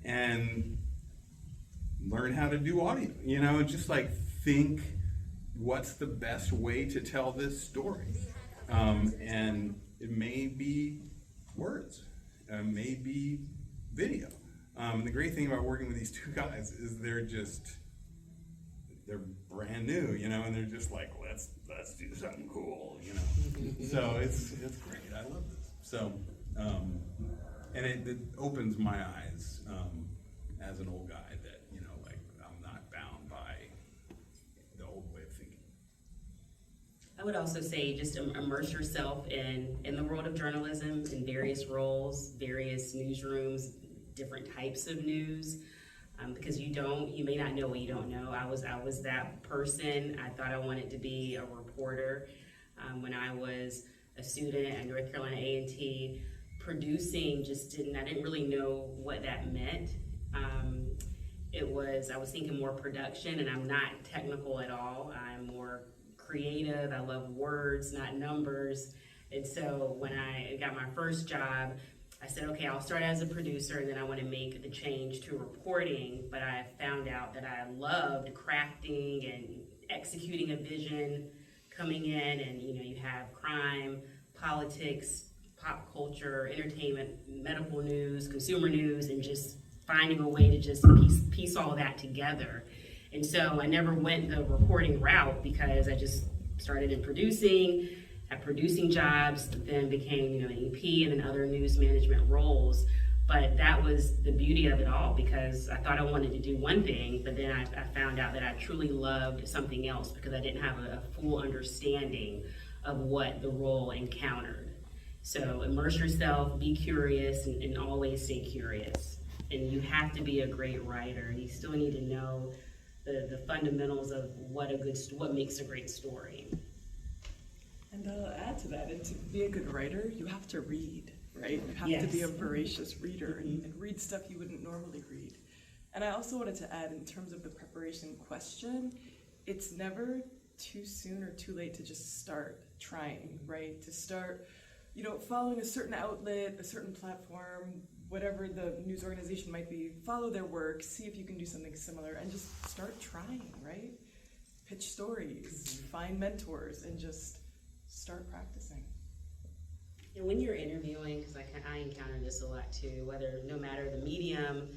and learn how to do audio, you know, and just like think, what's the best way to tell this story? And it may be words, it may be video. The great thing about working with these two guys is they're brand new, you know, and they're just like, let's do something cool, you know. So it's great. I love this. So and it opens my eyes as an old guy that, you know, like, I'm not bound by the old way of thinking. I would also say just immerse yourself in the world of journalism, in various roles, various newsrooms, different types of news, because you may not know what you don't know. I was that person. I thought I wanted to be a reporter when I was a student at North Carolina A&T. Producing I didn't really know what that meant. I was thinking more production, and I'm not technical at all. I'm more creative. I love words, not numbers. And so when I got my first job, I said, okay, I'll start as a producer and then I want to make the change to reporting, but I found out that I loved crafting and executing a vision, coming in and, you have crime, politics, pop culture, entertainment, medical news, consumer news, and just finding a way to just piece all that together. And so I never went the reporting route because I just started in producing, had producing jobs, then became, an EP and then other news management roles. But that was the beauty of it all, because I thought I wanted to do one thing, but then I found out that I truly loved something else because I didn't have a full understanding of what the role encountered. So immerse yourself, be curious, and always stay curious. And you have to be a great writer. You still need to know the fundamentals of what makes a great story. And I'll add to that, and to be a good writer, you have to read, right? You have to be a Yes. voracious reader and read stuff you wouldn't normally read. And I also wanted to add, in terms of the preparation question, it's never too soon or too late to just start trying, right? To start, following a certain outlet, a certain platform, whatever the news organization might be, follow their work, see if you can do something similar, and just start trying, right? Pitch stories, find mentors, and just start practicing. And when you're interviewing, because I encounter this a lot too, no matter the medium,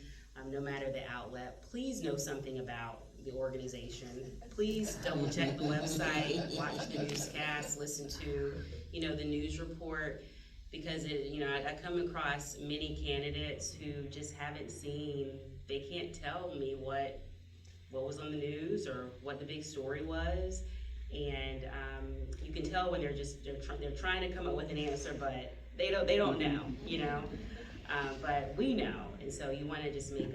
no matter the outlet, please know something about the organization. Please double check the website, watch the newscast, listen to, the news report, because I come across many candidates who just haven't seen, they can't tell me what was on the news or what the big story was. And you can tell when they're trying to come up with an answer, but they don't know, but we know. And so you want to just make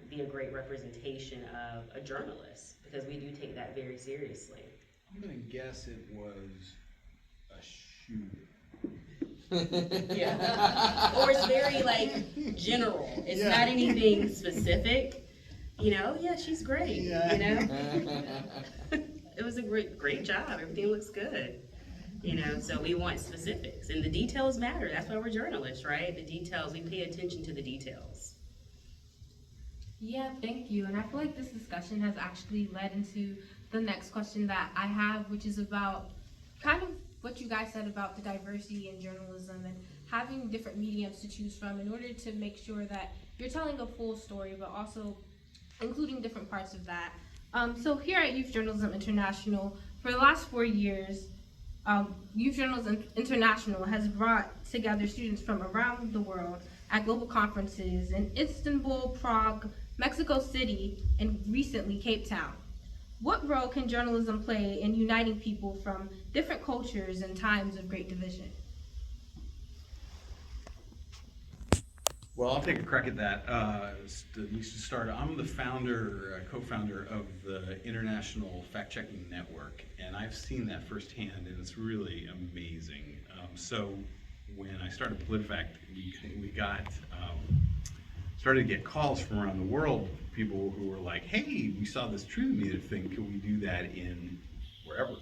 be a great representation of a journalist, because we do take that very seriously. I'm gonna guess it was a shooting. Yeah. Or it's very general. It's not anything specific. Yeah, she's great. It was a great job. Everything looks good. So we want specifics, and the details matter. That's why we're journalists, right? The details, we pay attention to the details. Yeah, thank you. And I feel like this discussion has actually led into the next question that I have, which is about kind of what you guys said about the diversity in journalism and having different mediums to choose from in order to make sure that you're telling a full story, but also including different parts of that. So here at Youth Journalism International, for the last 4 years, Youth Journalism International has brought together students from around the world at global conferences in Istanbul, Prague, Mexico City, and recently Cape Town. What role can journalism play in uniting people from different cultures in times of great division? Well, I'll take a crack at that. At least to start, I'm the co-founder of the International Fact-Checking Network, and I've seen that firsthand, and it's really amazing. So when I started PolitiFact, we started to get calls from around the world, people who were like, hey, we saw this True Media thing, can we do that in wherever?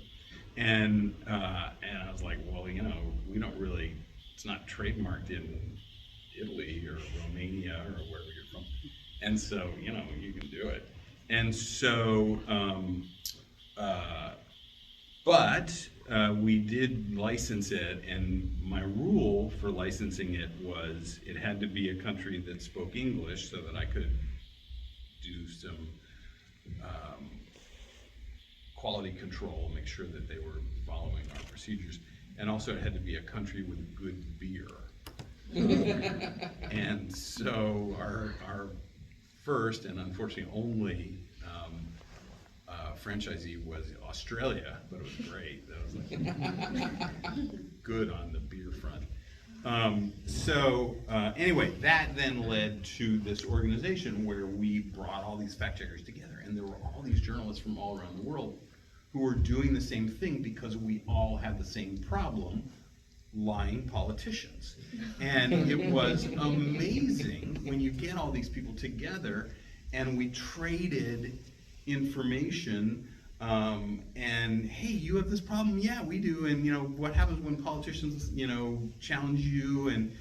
And I was like, well, we don't really, it's not trademarked in Italy or Romania or wherever you're from. And so, you can do it. And so, but we did license it, and my rule for licensing it was it had to be a country that spoke English so that I could do some quality control, make sure that they were following our procedures. And also it had to be a country with good beer. And so our first and unfortunately only franchisee was Australia, but it was great. That was good on the beer front. Anyway, that then led to this organization where we brought all these fact checkers together, and there were all these journalists from all around the world who were doing the same thing because we all had the same problem: lying politicians. And it was amazing when you get all these people together and we traded information And hey, you have this problem? Yeah, we do. And what happens when politicians, challenge you? And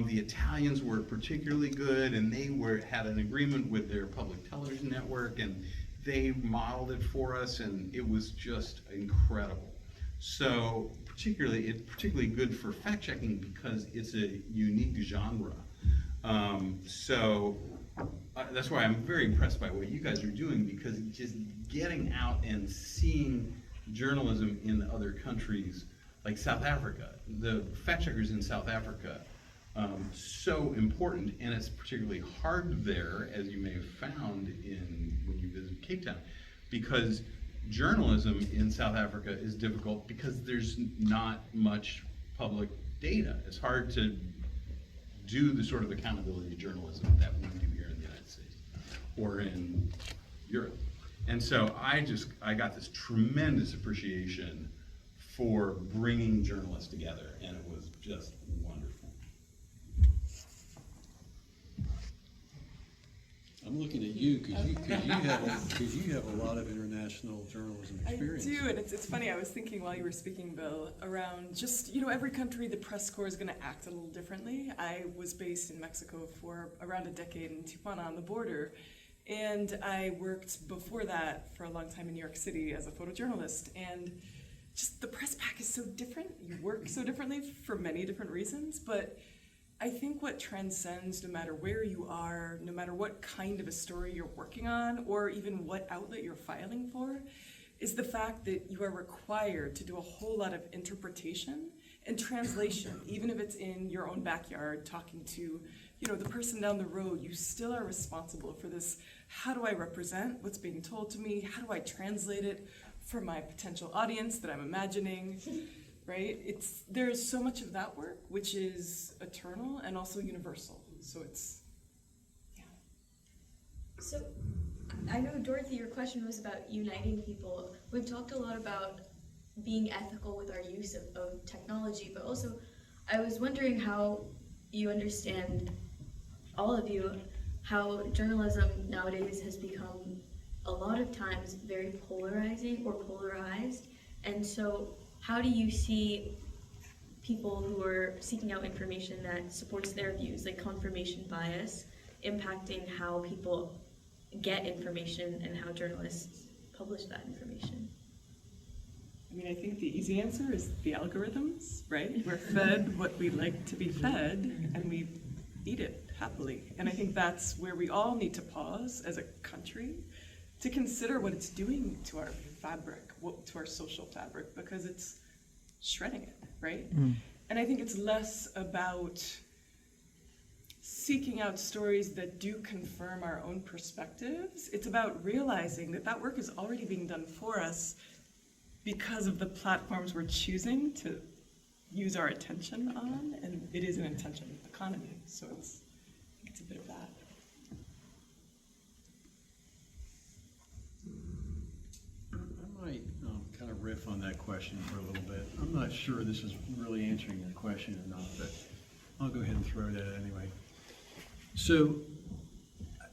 the Italians were particularly good, and they had an agreement with their public television network, and they modeled it for us, and it was just incredible. So it's particularly good for fact checking because it's a unique genre. That's why I'm very impressed by what you guys are doing, because just getting out and seeing journalism in other countries, like South Africa, the fact checkers in South Africa, so important, and it's particularly hard there, as you may have found when you visit Cape Town, because journalism in South Africa is difficult because there's not much public data. It's hard to do the sort of accountability journalism that we do here in the United States or in Europe. And so I got this tremendous appreciation for bringing journalists together, and it was just wonderful. I'm looking at you because you have a lot of international journalism experience. I do, and it's funny, I was thinking while you were speaking, Bill, around just, every country, the press corps is going to act a little differently. I was based in Mexico for around a decade in Tijuana on the border, and I worked before that for a long time in New York City as a photojournalist, and just the press pack is so different. You work so differently for many different reasons, but I think what transcends, no matter where you are, no matter what kind of a story you're working on, or even what outlet you're filing for, is the fact that you are required to do a whole lot of interpretation and translation. Even if it's in your own backyard, talking to, the person down the road, you still are responsible for this. How do I represent what's being told to me? How do I translate it for my potential audience that I'm imagining? Right? There's so much of that work which is eternal and also universal. So So, I know, Dorothy, your question was about uniting people. We've talked a lot about being ethical with our use of technology, but also I was wondering how you understand, all of you, how journalism nowadays has become a lot of times very polarizing or polarized. And so how do you see people who are seeking out information that supports their views, like confirmation bias, impacting how people get information and how journalists publish that information? I think the easy answer is the algorithms, right? We're fed what we like to be fed, and we eat it happily. And I think that's where we all need to pause as a country to consider what it's doing to our fabric, to our social fabric, because it's shredding it, right? And I think it's less about seeking out stories that do confirm our own perspectives. It's about realizing that work is already being done for us because of the platforms we're choosing to use our attention on, and it is an attention economy, so it's a bit of that. I might kind of riff on that question for a little bit. I'm not sure this is really answering your question or not, but I'll go ahead and throw that anyway. So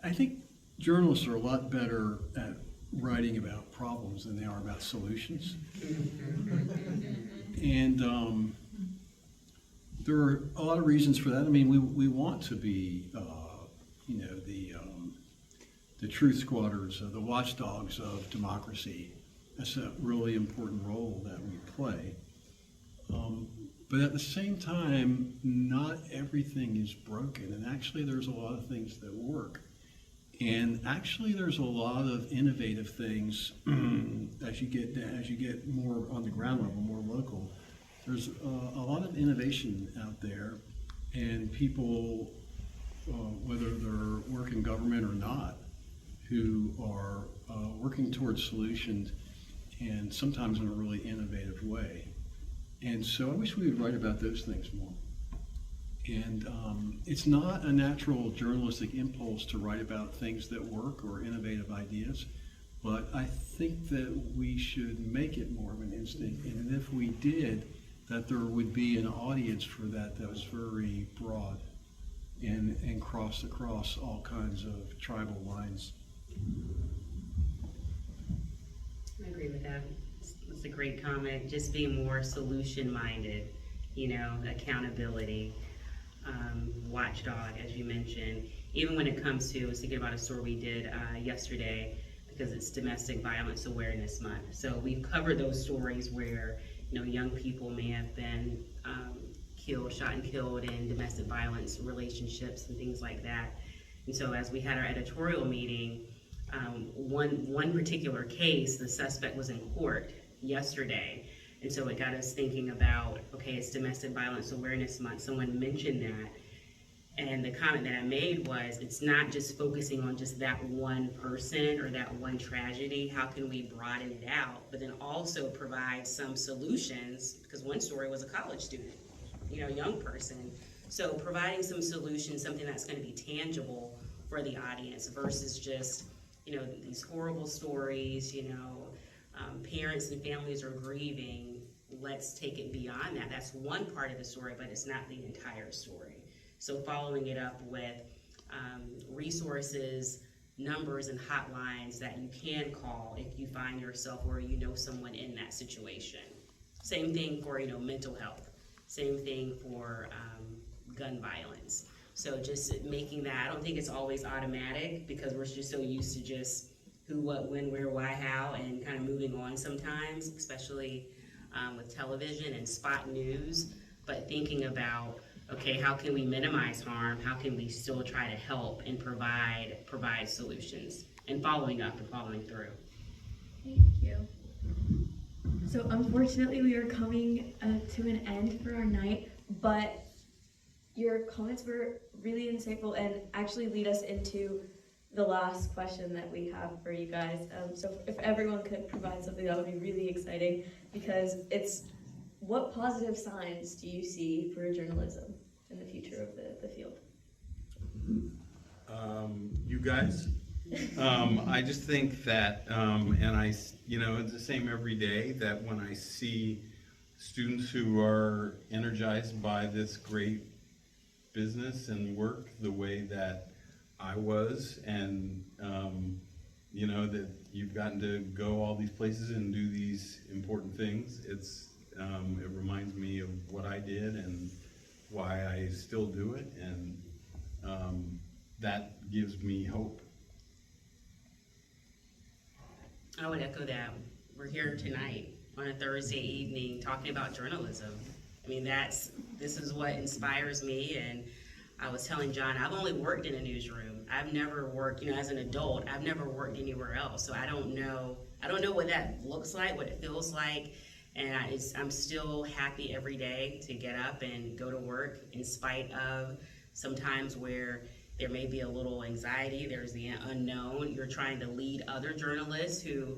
I think journalists are a lot better at writing about problems than they are about solutions. And there are a lot of reasons for that. We want to be, the truth squatters, the watchdogs of democracy. That's a really important role that we play. But at the same time, not everything is broken, and actually there's a lot of things that work. And actually there's a lot of innovative things as you get more on the ground level, more local. There's a lot of innovation out there, and people, whether they're working in government or not, who are working towards solutions, and sometimes in a really innovative way. And so I wish we would write about those things more. And it's not a natural journalistic impulse to write about things that work or innovative ideas, but I think that we should make it more of an instinct. And if we did, that there would be an audience for that was very broad and crossed across all kinds of tribal lines. I agree with that. It's a great comment. Just being more solution-minded, accountability, watchdog, as you mentioned. Even when it comes to, I was thinking about a story we did yesterday because it's Domestic Violence Awareness Month. So we've covered those stories where, young people may have been shot and killed in domestic violence relationships and things like that. And so as we had our editorial meeting, one particular case, the suspect was in court yesterday. And so it got us thinking about, okay, it's Domestic Violence Awareness Month. Someone mentioned that. And the comment that I made was, it's not just focusing on just that one person or that one tragedy. How can we broaden it out? But then also provide some solutions, because one story was a college student, young person. So providing some solutions, something that's going to be tangible for the audience versus just, these horrible stories, parents and families are grieving. Let's take it beyond that. That's one part of the story, but it's not the entire story. So following it up with resources, numbers, and hotlines that you can call if you find yourself or someone in that situation. Same thing for mental health. Same thing for gun violence. So just making that, I don't think it's always automatic because we're just so used to just who, what, when, where, why, how, and kind of moving on sometimes, especially with television and spot news, but thinking about, okay, how can we minimize harm? How can we still try to help and provide solutions? And following up and following through. Thank you. So unfortunately, we are coming to an end for our night, but your comments were really insightful and actually lead us into the last question that we have for you guys. So if everyone could provide something, that would be really exciting, because it's, what positive signs do you see for journalism in the future of the field? You guys, I just think that, and it's the same every day, that when I see students who are energized by this great business and work the way that I was, and that you've gotten to go all these places and do these important things, it reminds me of what I did and why I still do it, and that gives me hope. I would echo that. We're here tonight on a Thursday evening talking about journalism. I mean, this is what inspires me. And I was telling John, I've only worked in a newsroom. I've never worked, as an adult, I've never worked anywhere else. So I don't know what that looks like, what it feels like. And I'm still happy every day to get up and go to work, in spite of sometimes where there may be a little anxiety, there's the unknown. You're trying to lead other journalists who,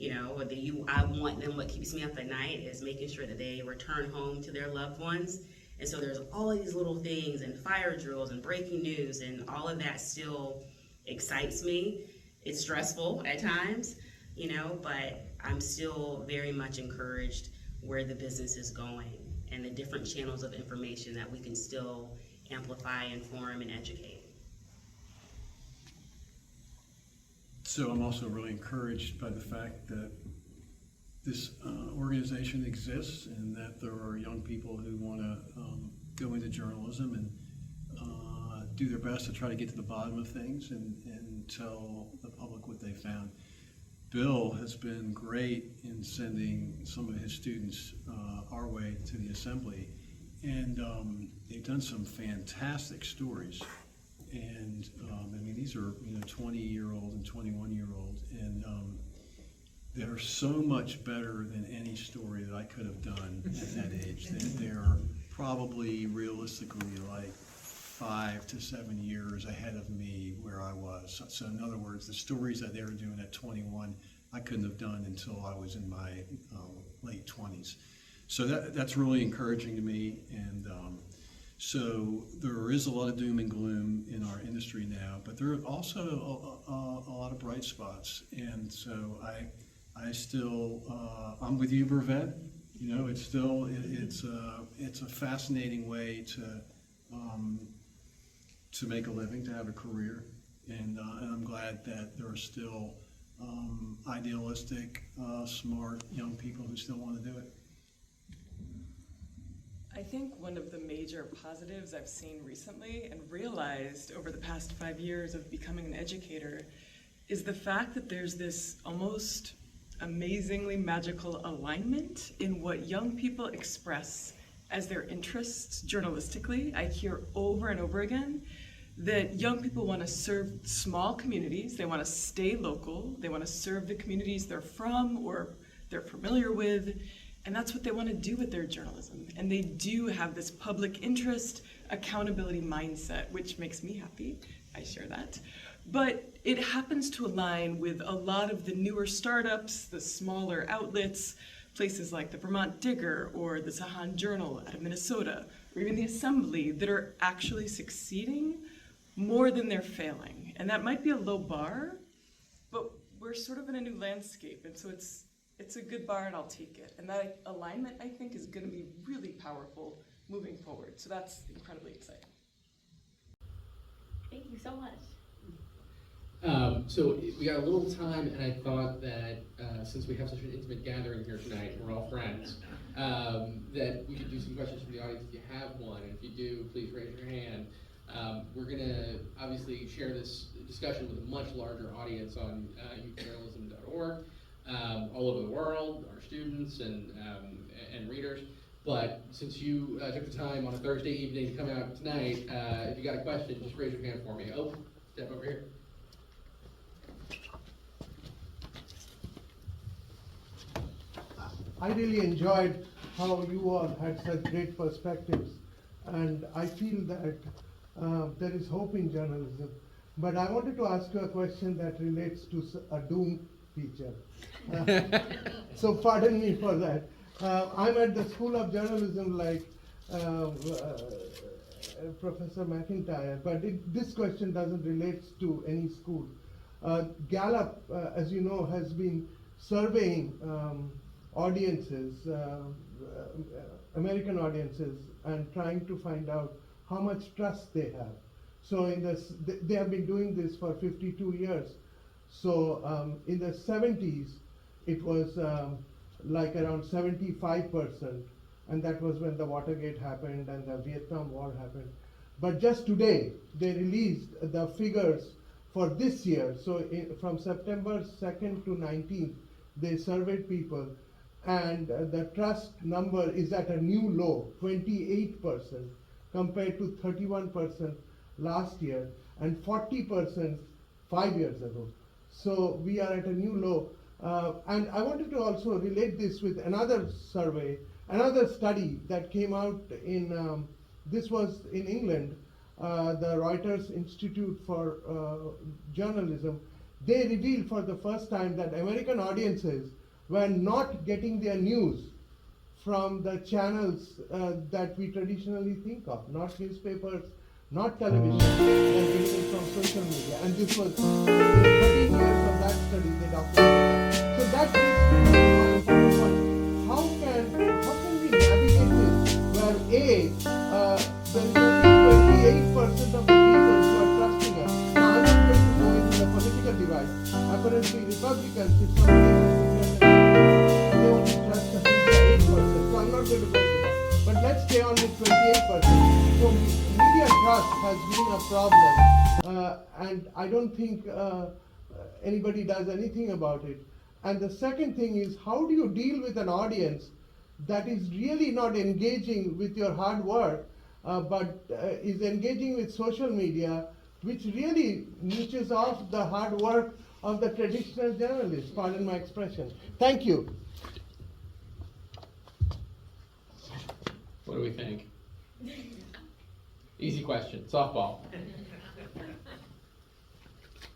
I want them, what keeps me up at night is making sure that they return home to their loved ones. And so there's all of these little things and fire drills and breaking news, and all of that still excites me. It's stressful at times, but I'm still very much encouraged where the business is going and the different channels of information that we can still amplify, inform, and educate. So I'm also really encouraged by the fact that this organization exists and that there are young people who want to go into journalism and do their best to try to get to the bottom of things and tell the public what they found. Bill has been great in sending some of his students our way to the assembly, and they've done some fantastic stories. And these are 20-year-old and 21-year-old, and they're so much better than any story that I could have done at that age. They're probably realistically like 5 to 7 years ahead of me where I was. So in other words, the stories that they were doing at 21, I couldn't have done until I was in my late 20s. So that's really encouraging to me. And so there is a lot of doom and gloom in our industry now, but there are also a lot of bright spots. And so I still, I'm with you, Brevet. It's a fascinating way to make a living, to have a career, and I'm glad that there are still idealistic, smart young people who still want to do it. I think one of the major positives I've seen recently and realized over the past 5 years of becoming an educator is the fact that there's this almost amazingly magical alignment in what young people express as their interests journalistically. I hear over and over again that young people want to serve small communities, they want to stay local, they want to serve the communities they're from or they're familiar with, and that's what they want to do with their journalism. And they do have this public interest, accountability mindset, which makes me happy. I share that. But it happens to align with a lot of the newer startups, the smaller outlets, places like the Vermont Digger or the Sahan Journal out of Minnesota, or even the Assembly, that are actually succeeding more than they're failing. And that might be a low bar, but we're sort of in a new landscape, and so it's a good bar and I'll take it. And that alignment, I think, is gonna be really powerful moving forward. So that's incredibly exciting. Thank you so much. So we got a little time, and I thought that since we have such an intimate gathering here tonight, and we're all friends, that we could do some questions from the audience if you have one. And if you do, please raise your hand. We're gonna obviously share this discussion with a much larger audience on youthjournalism.org, all over the world, our students and readers. But since you took the time on a Thursday evening to come out tonight, if you got a question, just raise your hand for me. Oh, step over here. I really enjoyed how you all had such great perspectives, and I feel that there is hope in journalism. But I wanted to ask you a question that relates to a doom feature. So pardon me for that. I'm at the School of Journalism like Professor McIntyre, but this question doesn't relate to any school. Gallup, as you know, has been surveying audiences, American audiences, and trying to find out how much trust they have. So they have been doing this for 52 years. So in the 70s, it was like around 75%, and that was when the Watergate happened and the Vietnam War happened. But just today, they released the figures for this year. So from September 2nd to 19th, they surveyed people, and the trust number is at a new low, 28%, compared to 31% last year and 40% 5 years ago. So we are at a new low. And I wanted to also relate this with another survey, another study that came out in, this was in England, the Reuters Institute for Journalism. They revealed for the first time that American audiences were not getting their news from the channels that we traditionally think of, not newspapers, not television, they're getting it from social media. And this was 13 years of that study they documented. So that brings me to one important point. How can we navigate this where there is only 28% of the people who are trusting us. Now I'm not going to go into the political divide. Apparently Republicans, if somebody has to they only trust the 8%. So I'm not going to go into that. But let's stay on with 28%. So media trust has been a problem, and I don't think anybody does anything about it. And the second thing is, how do you deal with an audience that is really not engaging with your hard work, but is engaging with social media, which really niches off the hard work of the traditional journalist, pardon my expression. Thank you. What do we think? Easy question, softball.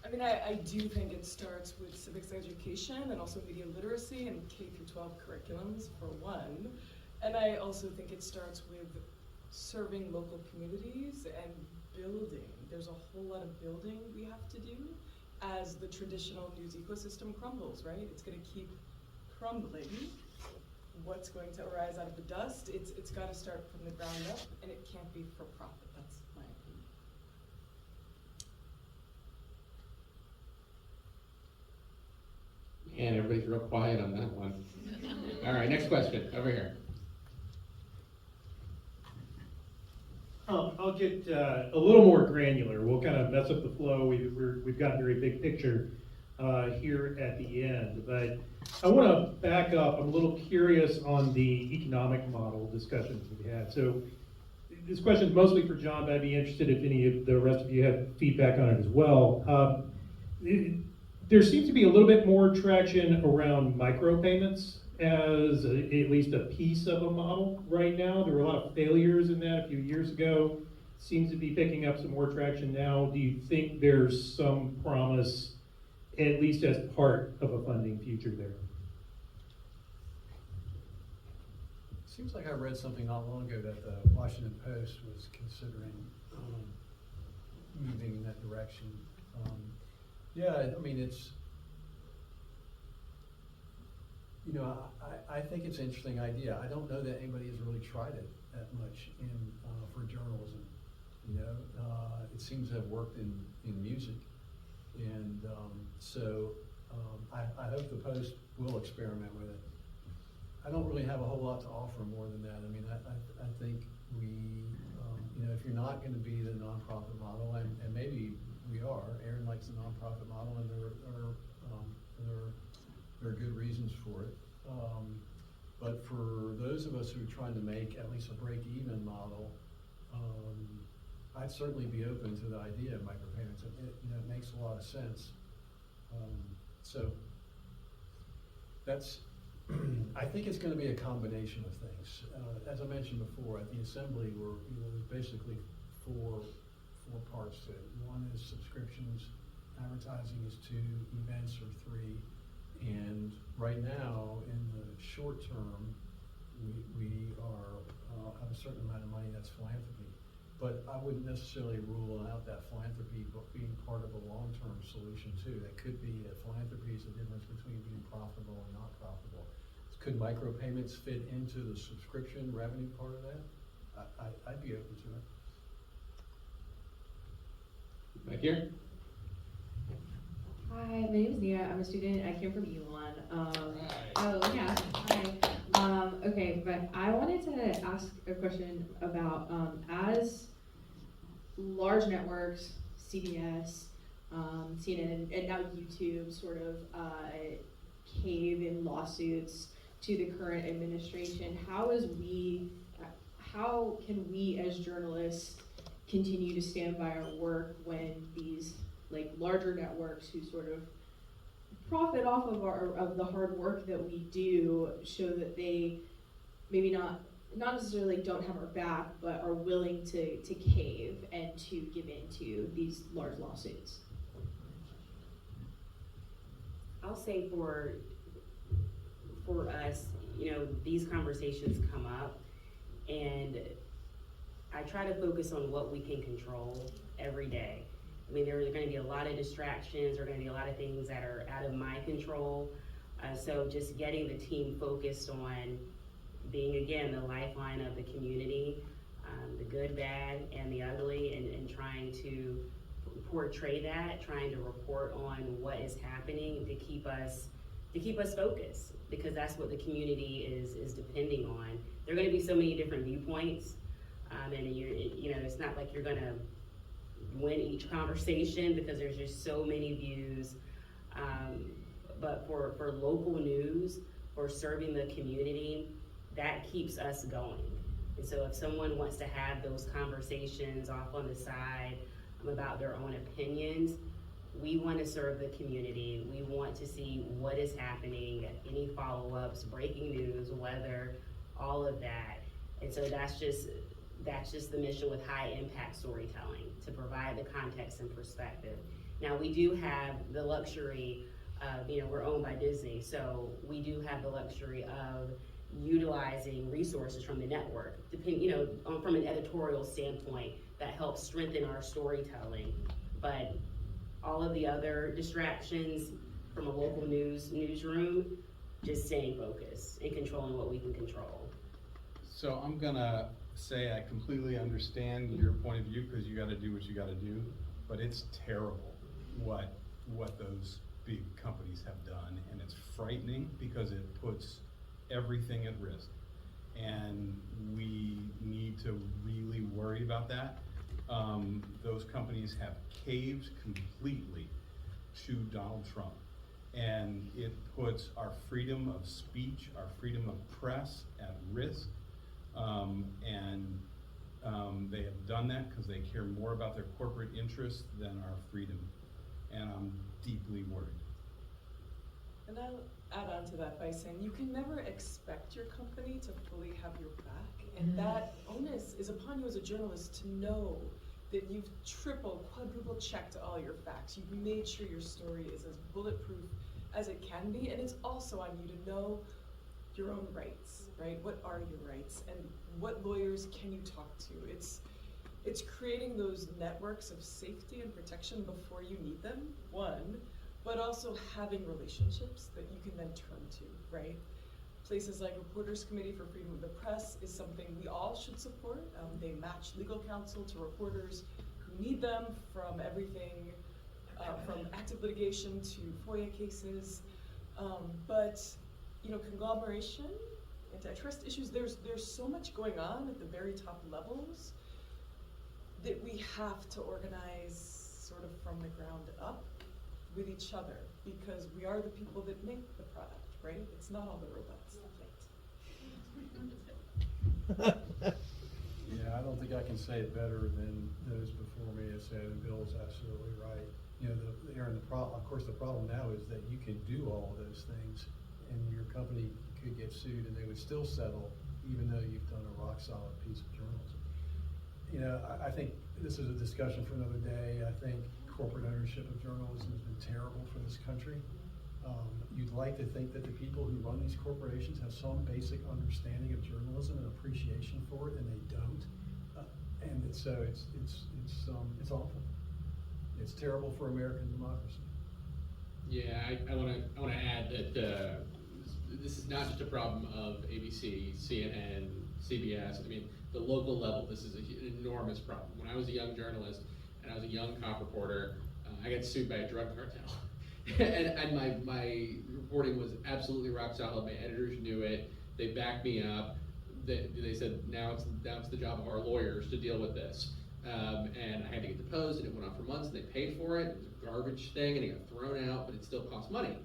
I mean, I do think it starts with civics education and also media literacy and K-12 curriculums for one. And I also think it starts with serving local communities and building. There's a whole lot of building we have to do as the traditional news ecosystem crumbles, right? It's gonna keep crumbling. What's going to arise out of the dust? It's gotta start from the ground up, and it can't be for profit. That's my opinion. And everybody's real quiet on that one. All right, next question, over here. I'll get a little more granular. We'll kind of mess up the flow. We've got a very big picture here at the end, but I want to back up. I'm a little curious on the economic model discussions we had. So this question is mostly for John, but I'd be interested if any of the rest of you have feedback on it as well. There seems to be a little bit more traction around micropayments as at least a piece of a model right now. There were a lot of failures in that a few years ago. Seems to be picking up some more traction now. Do you think there's some promise, at least as part of a funding future there? Seems like I read something not long ago that the Washington Post was considering moving in that direction. Yeah, I mean, it's, you know, I think it's an interesting idea. I don't know that anybody has really tried it that much in for journalism. You know, it seems to have worked in music, and I hope the Post will experiment with it. I don't really have a whole lot to offer more than that. I mean, I think we, you know, if you're not going to be the nonprofit model, and maybe we are. Aaron likes the nonprofit model, and there are good reasons for it. But for those of us who are trying to make at least a break-even model, I'd certainly be open to the idea of micropayments. It makes a lot of sense. So that's. I think it's going to be a combination of things. As I mentioned before, at the assembly, there's basically four parts to it. One is subscriptions, advertising is 2, events are 3, and right now, in the short term, we are have a certain amount of money that's philanthropy. But I wouldn't necessarily rule out that philanthropy being part of a long-term solution too. That could be that philanthropy is the difference between being profitable and not profitable. Could micropayments fit into the subscription revenue part of that? I'd be open to it. Back here. Hi, my name is Nia. I'm a student. I came from Elon. Oh yeah, hi. Okay, but I wanted to ask a question about as large networks, CBS, CNN, and now YouTube sort of cave in lawsuits to the current administration. How can we as journalists continue to stand by our work when these like larger networks who sort of profit off of the hard work that we do show that they maybe not necessarily don't have our back, but are willing to cave and to give in to these large lawsuits? I'll say for us, you know, these conversations come up, and I try to focus on what we can control every day. I mean, there are going to be a lot of distractions, there are going to be a lot of things that are out of my control. So just getting the team focused on being, again, the lifeline of the community, the good, bad, and the ugly, and trying to portray that, trying to report on what is happening to keep us focused, because that's what the community is depending on. There are going to be so many different viewpoints, and it's not like you're going to win each conversation because there's just so many views. But for local news, for serving the community, that keeps us going. And so if someone wants to have those conversations off on the side about their own opinions, we want to serve the community. We want to see what is happening, any follow-ups, breaking news, weather, all of that. And so that's just the mission with high impact storytelling, to provide the context and perspective. Now we do have the luxury of, we're owned by Disney, so we do have the luxury of utilizing resources from the network, from an editorial standpoint, that helps strengthen our storytelling. But all of the other distractions from a local newsroom, just staying focused and controlling what we can control. So I'm gonna say I completely understand your point of view, because you gotta do what you gotta do, but it's terrible what those big companies have done, and it's frightening because it puts everything at risk. And we need to really worry about that. Those companies have caved completely to Donald Trump. And it puts our freedom of speech, our freedom of press at risk. They have done that because they care more about their corporate interests than our freedom. And I'm deeply worried. And I'll add on to that by saying you can never expect your company to fully have your back, and that onus is upon you as a journalist to know that you've triple, quadruple checked all your facts. You've made sure your story is as bulletproof as it can be, and it's also on you to know your own rights, right? What are your rights, and what lawyers can you talk to? It's creating those networks of safety and protection before you need them, one, but also having relationships that you can then turn to, right? Places like Reporters Committee for Freedom of the Press is something we all should support. They match legal counsel to reporters who need them, from everything from active litigation to FOIA cases. But you know, conglomeration, antitrust issues, there's so much going on at the very top levels that we have to organize sort of from the ground up with each other, because we are the people that make the product, right? It's not all the robots. Yeah, I don't think I can say it better than those before me have said, and Bill's absolutely right. You know, Aaron, of course, the problem now is that you can do all of those things, and your company could get sued, and they would still settle, even though you've done a rock-solid piece of journalism. You know, I think this is a discussion for another day. I think corporate ownership of journalism has been terrible for this country. You'd like to think that the people who run these corporations have some basic understanding of journalism and appreciation for it, and they don't. It's awful. It's terrible for American democracy. Yeah, I want to add that this is not just a problem of ABC, CNN, CBS. I mean, the local level, this is an enormous problem. When I was a young journalist and I was a young cop reporter, I got sued by a drug cartel. and my reporting was absolutely rock solid. My editors knew it. They backed me up. They said, now it's the job of our lawyers to deal with this. And I had to get deposed, and it went on for months, and they paid for it. It was a garbage thing, and it got thrown out, but it still cost money.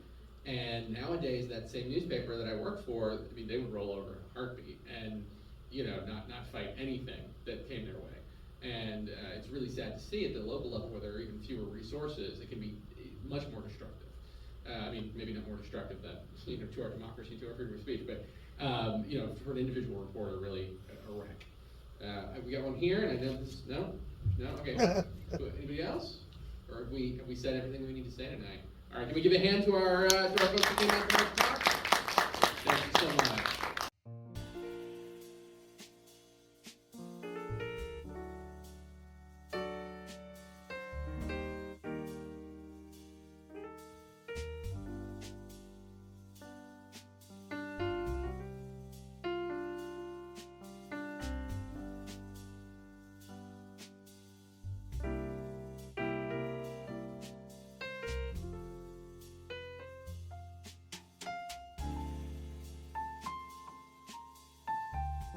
And nowadays, that same newspaper that I worked for, I mean, they would roll over in a heartbeat and, you know, not fight anything that came their way. And it's really sad to see at the local level where there are even fewer resources, it can be much more destructive. I mean, maybe not more destructive than, you know, to our democracy, to our freedom of speech, but, you know, for an individual reporter, really a wreck. We got one here, and I know this, no, okay. Anybody else? Or have we said everything we need to say tonight? All right, can we give a hand to our folks who came out to talk? Thank you so much.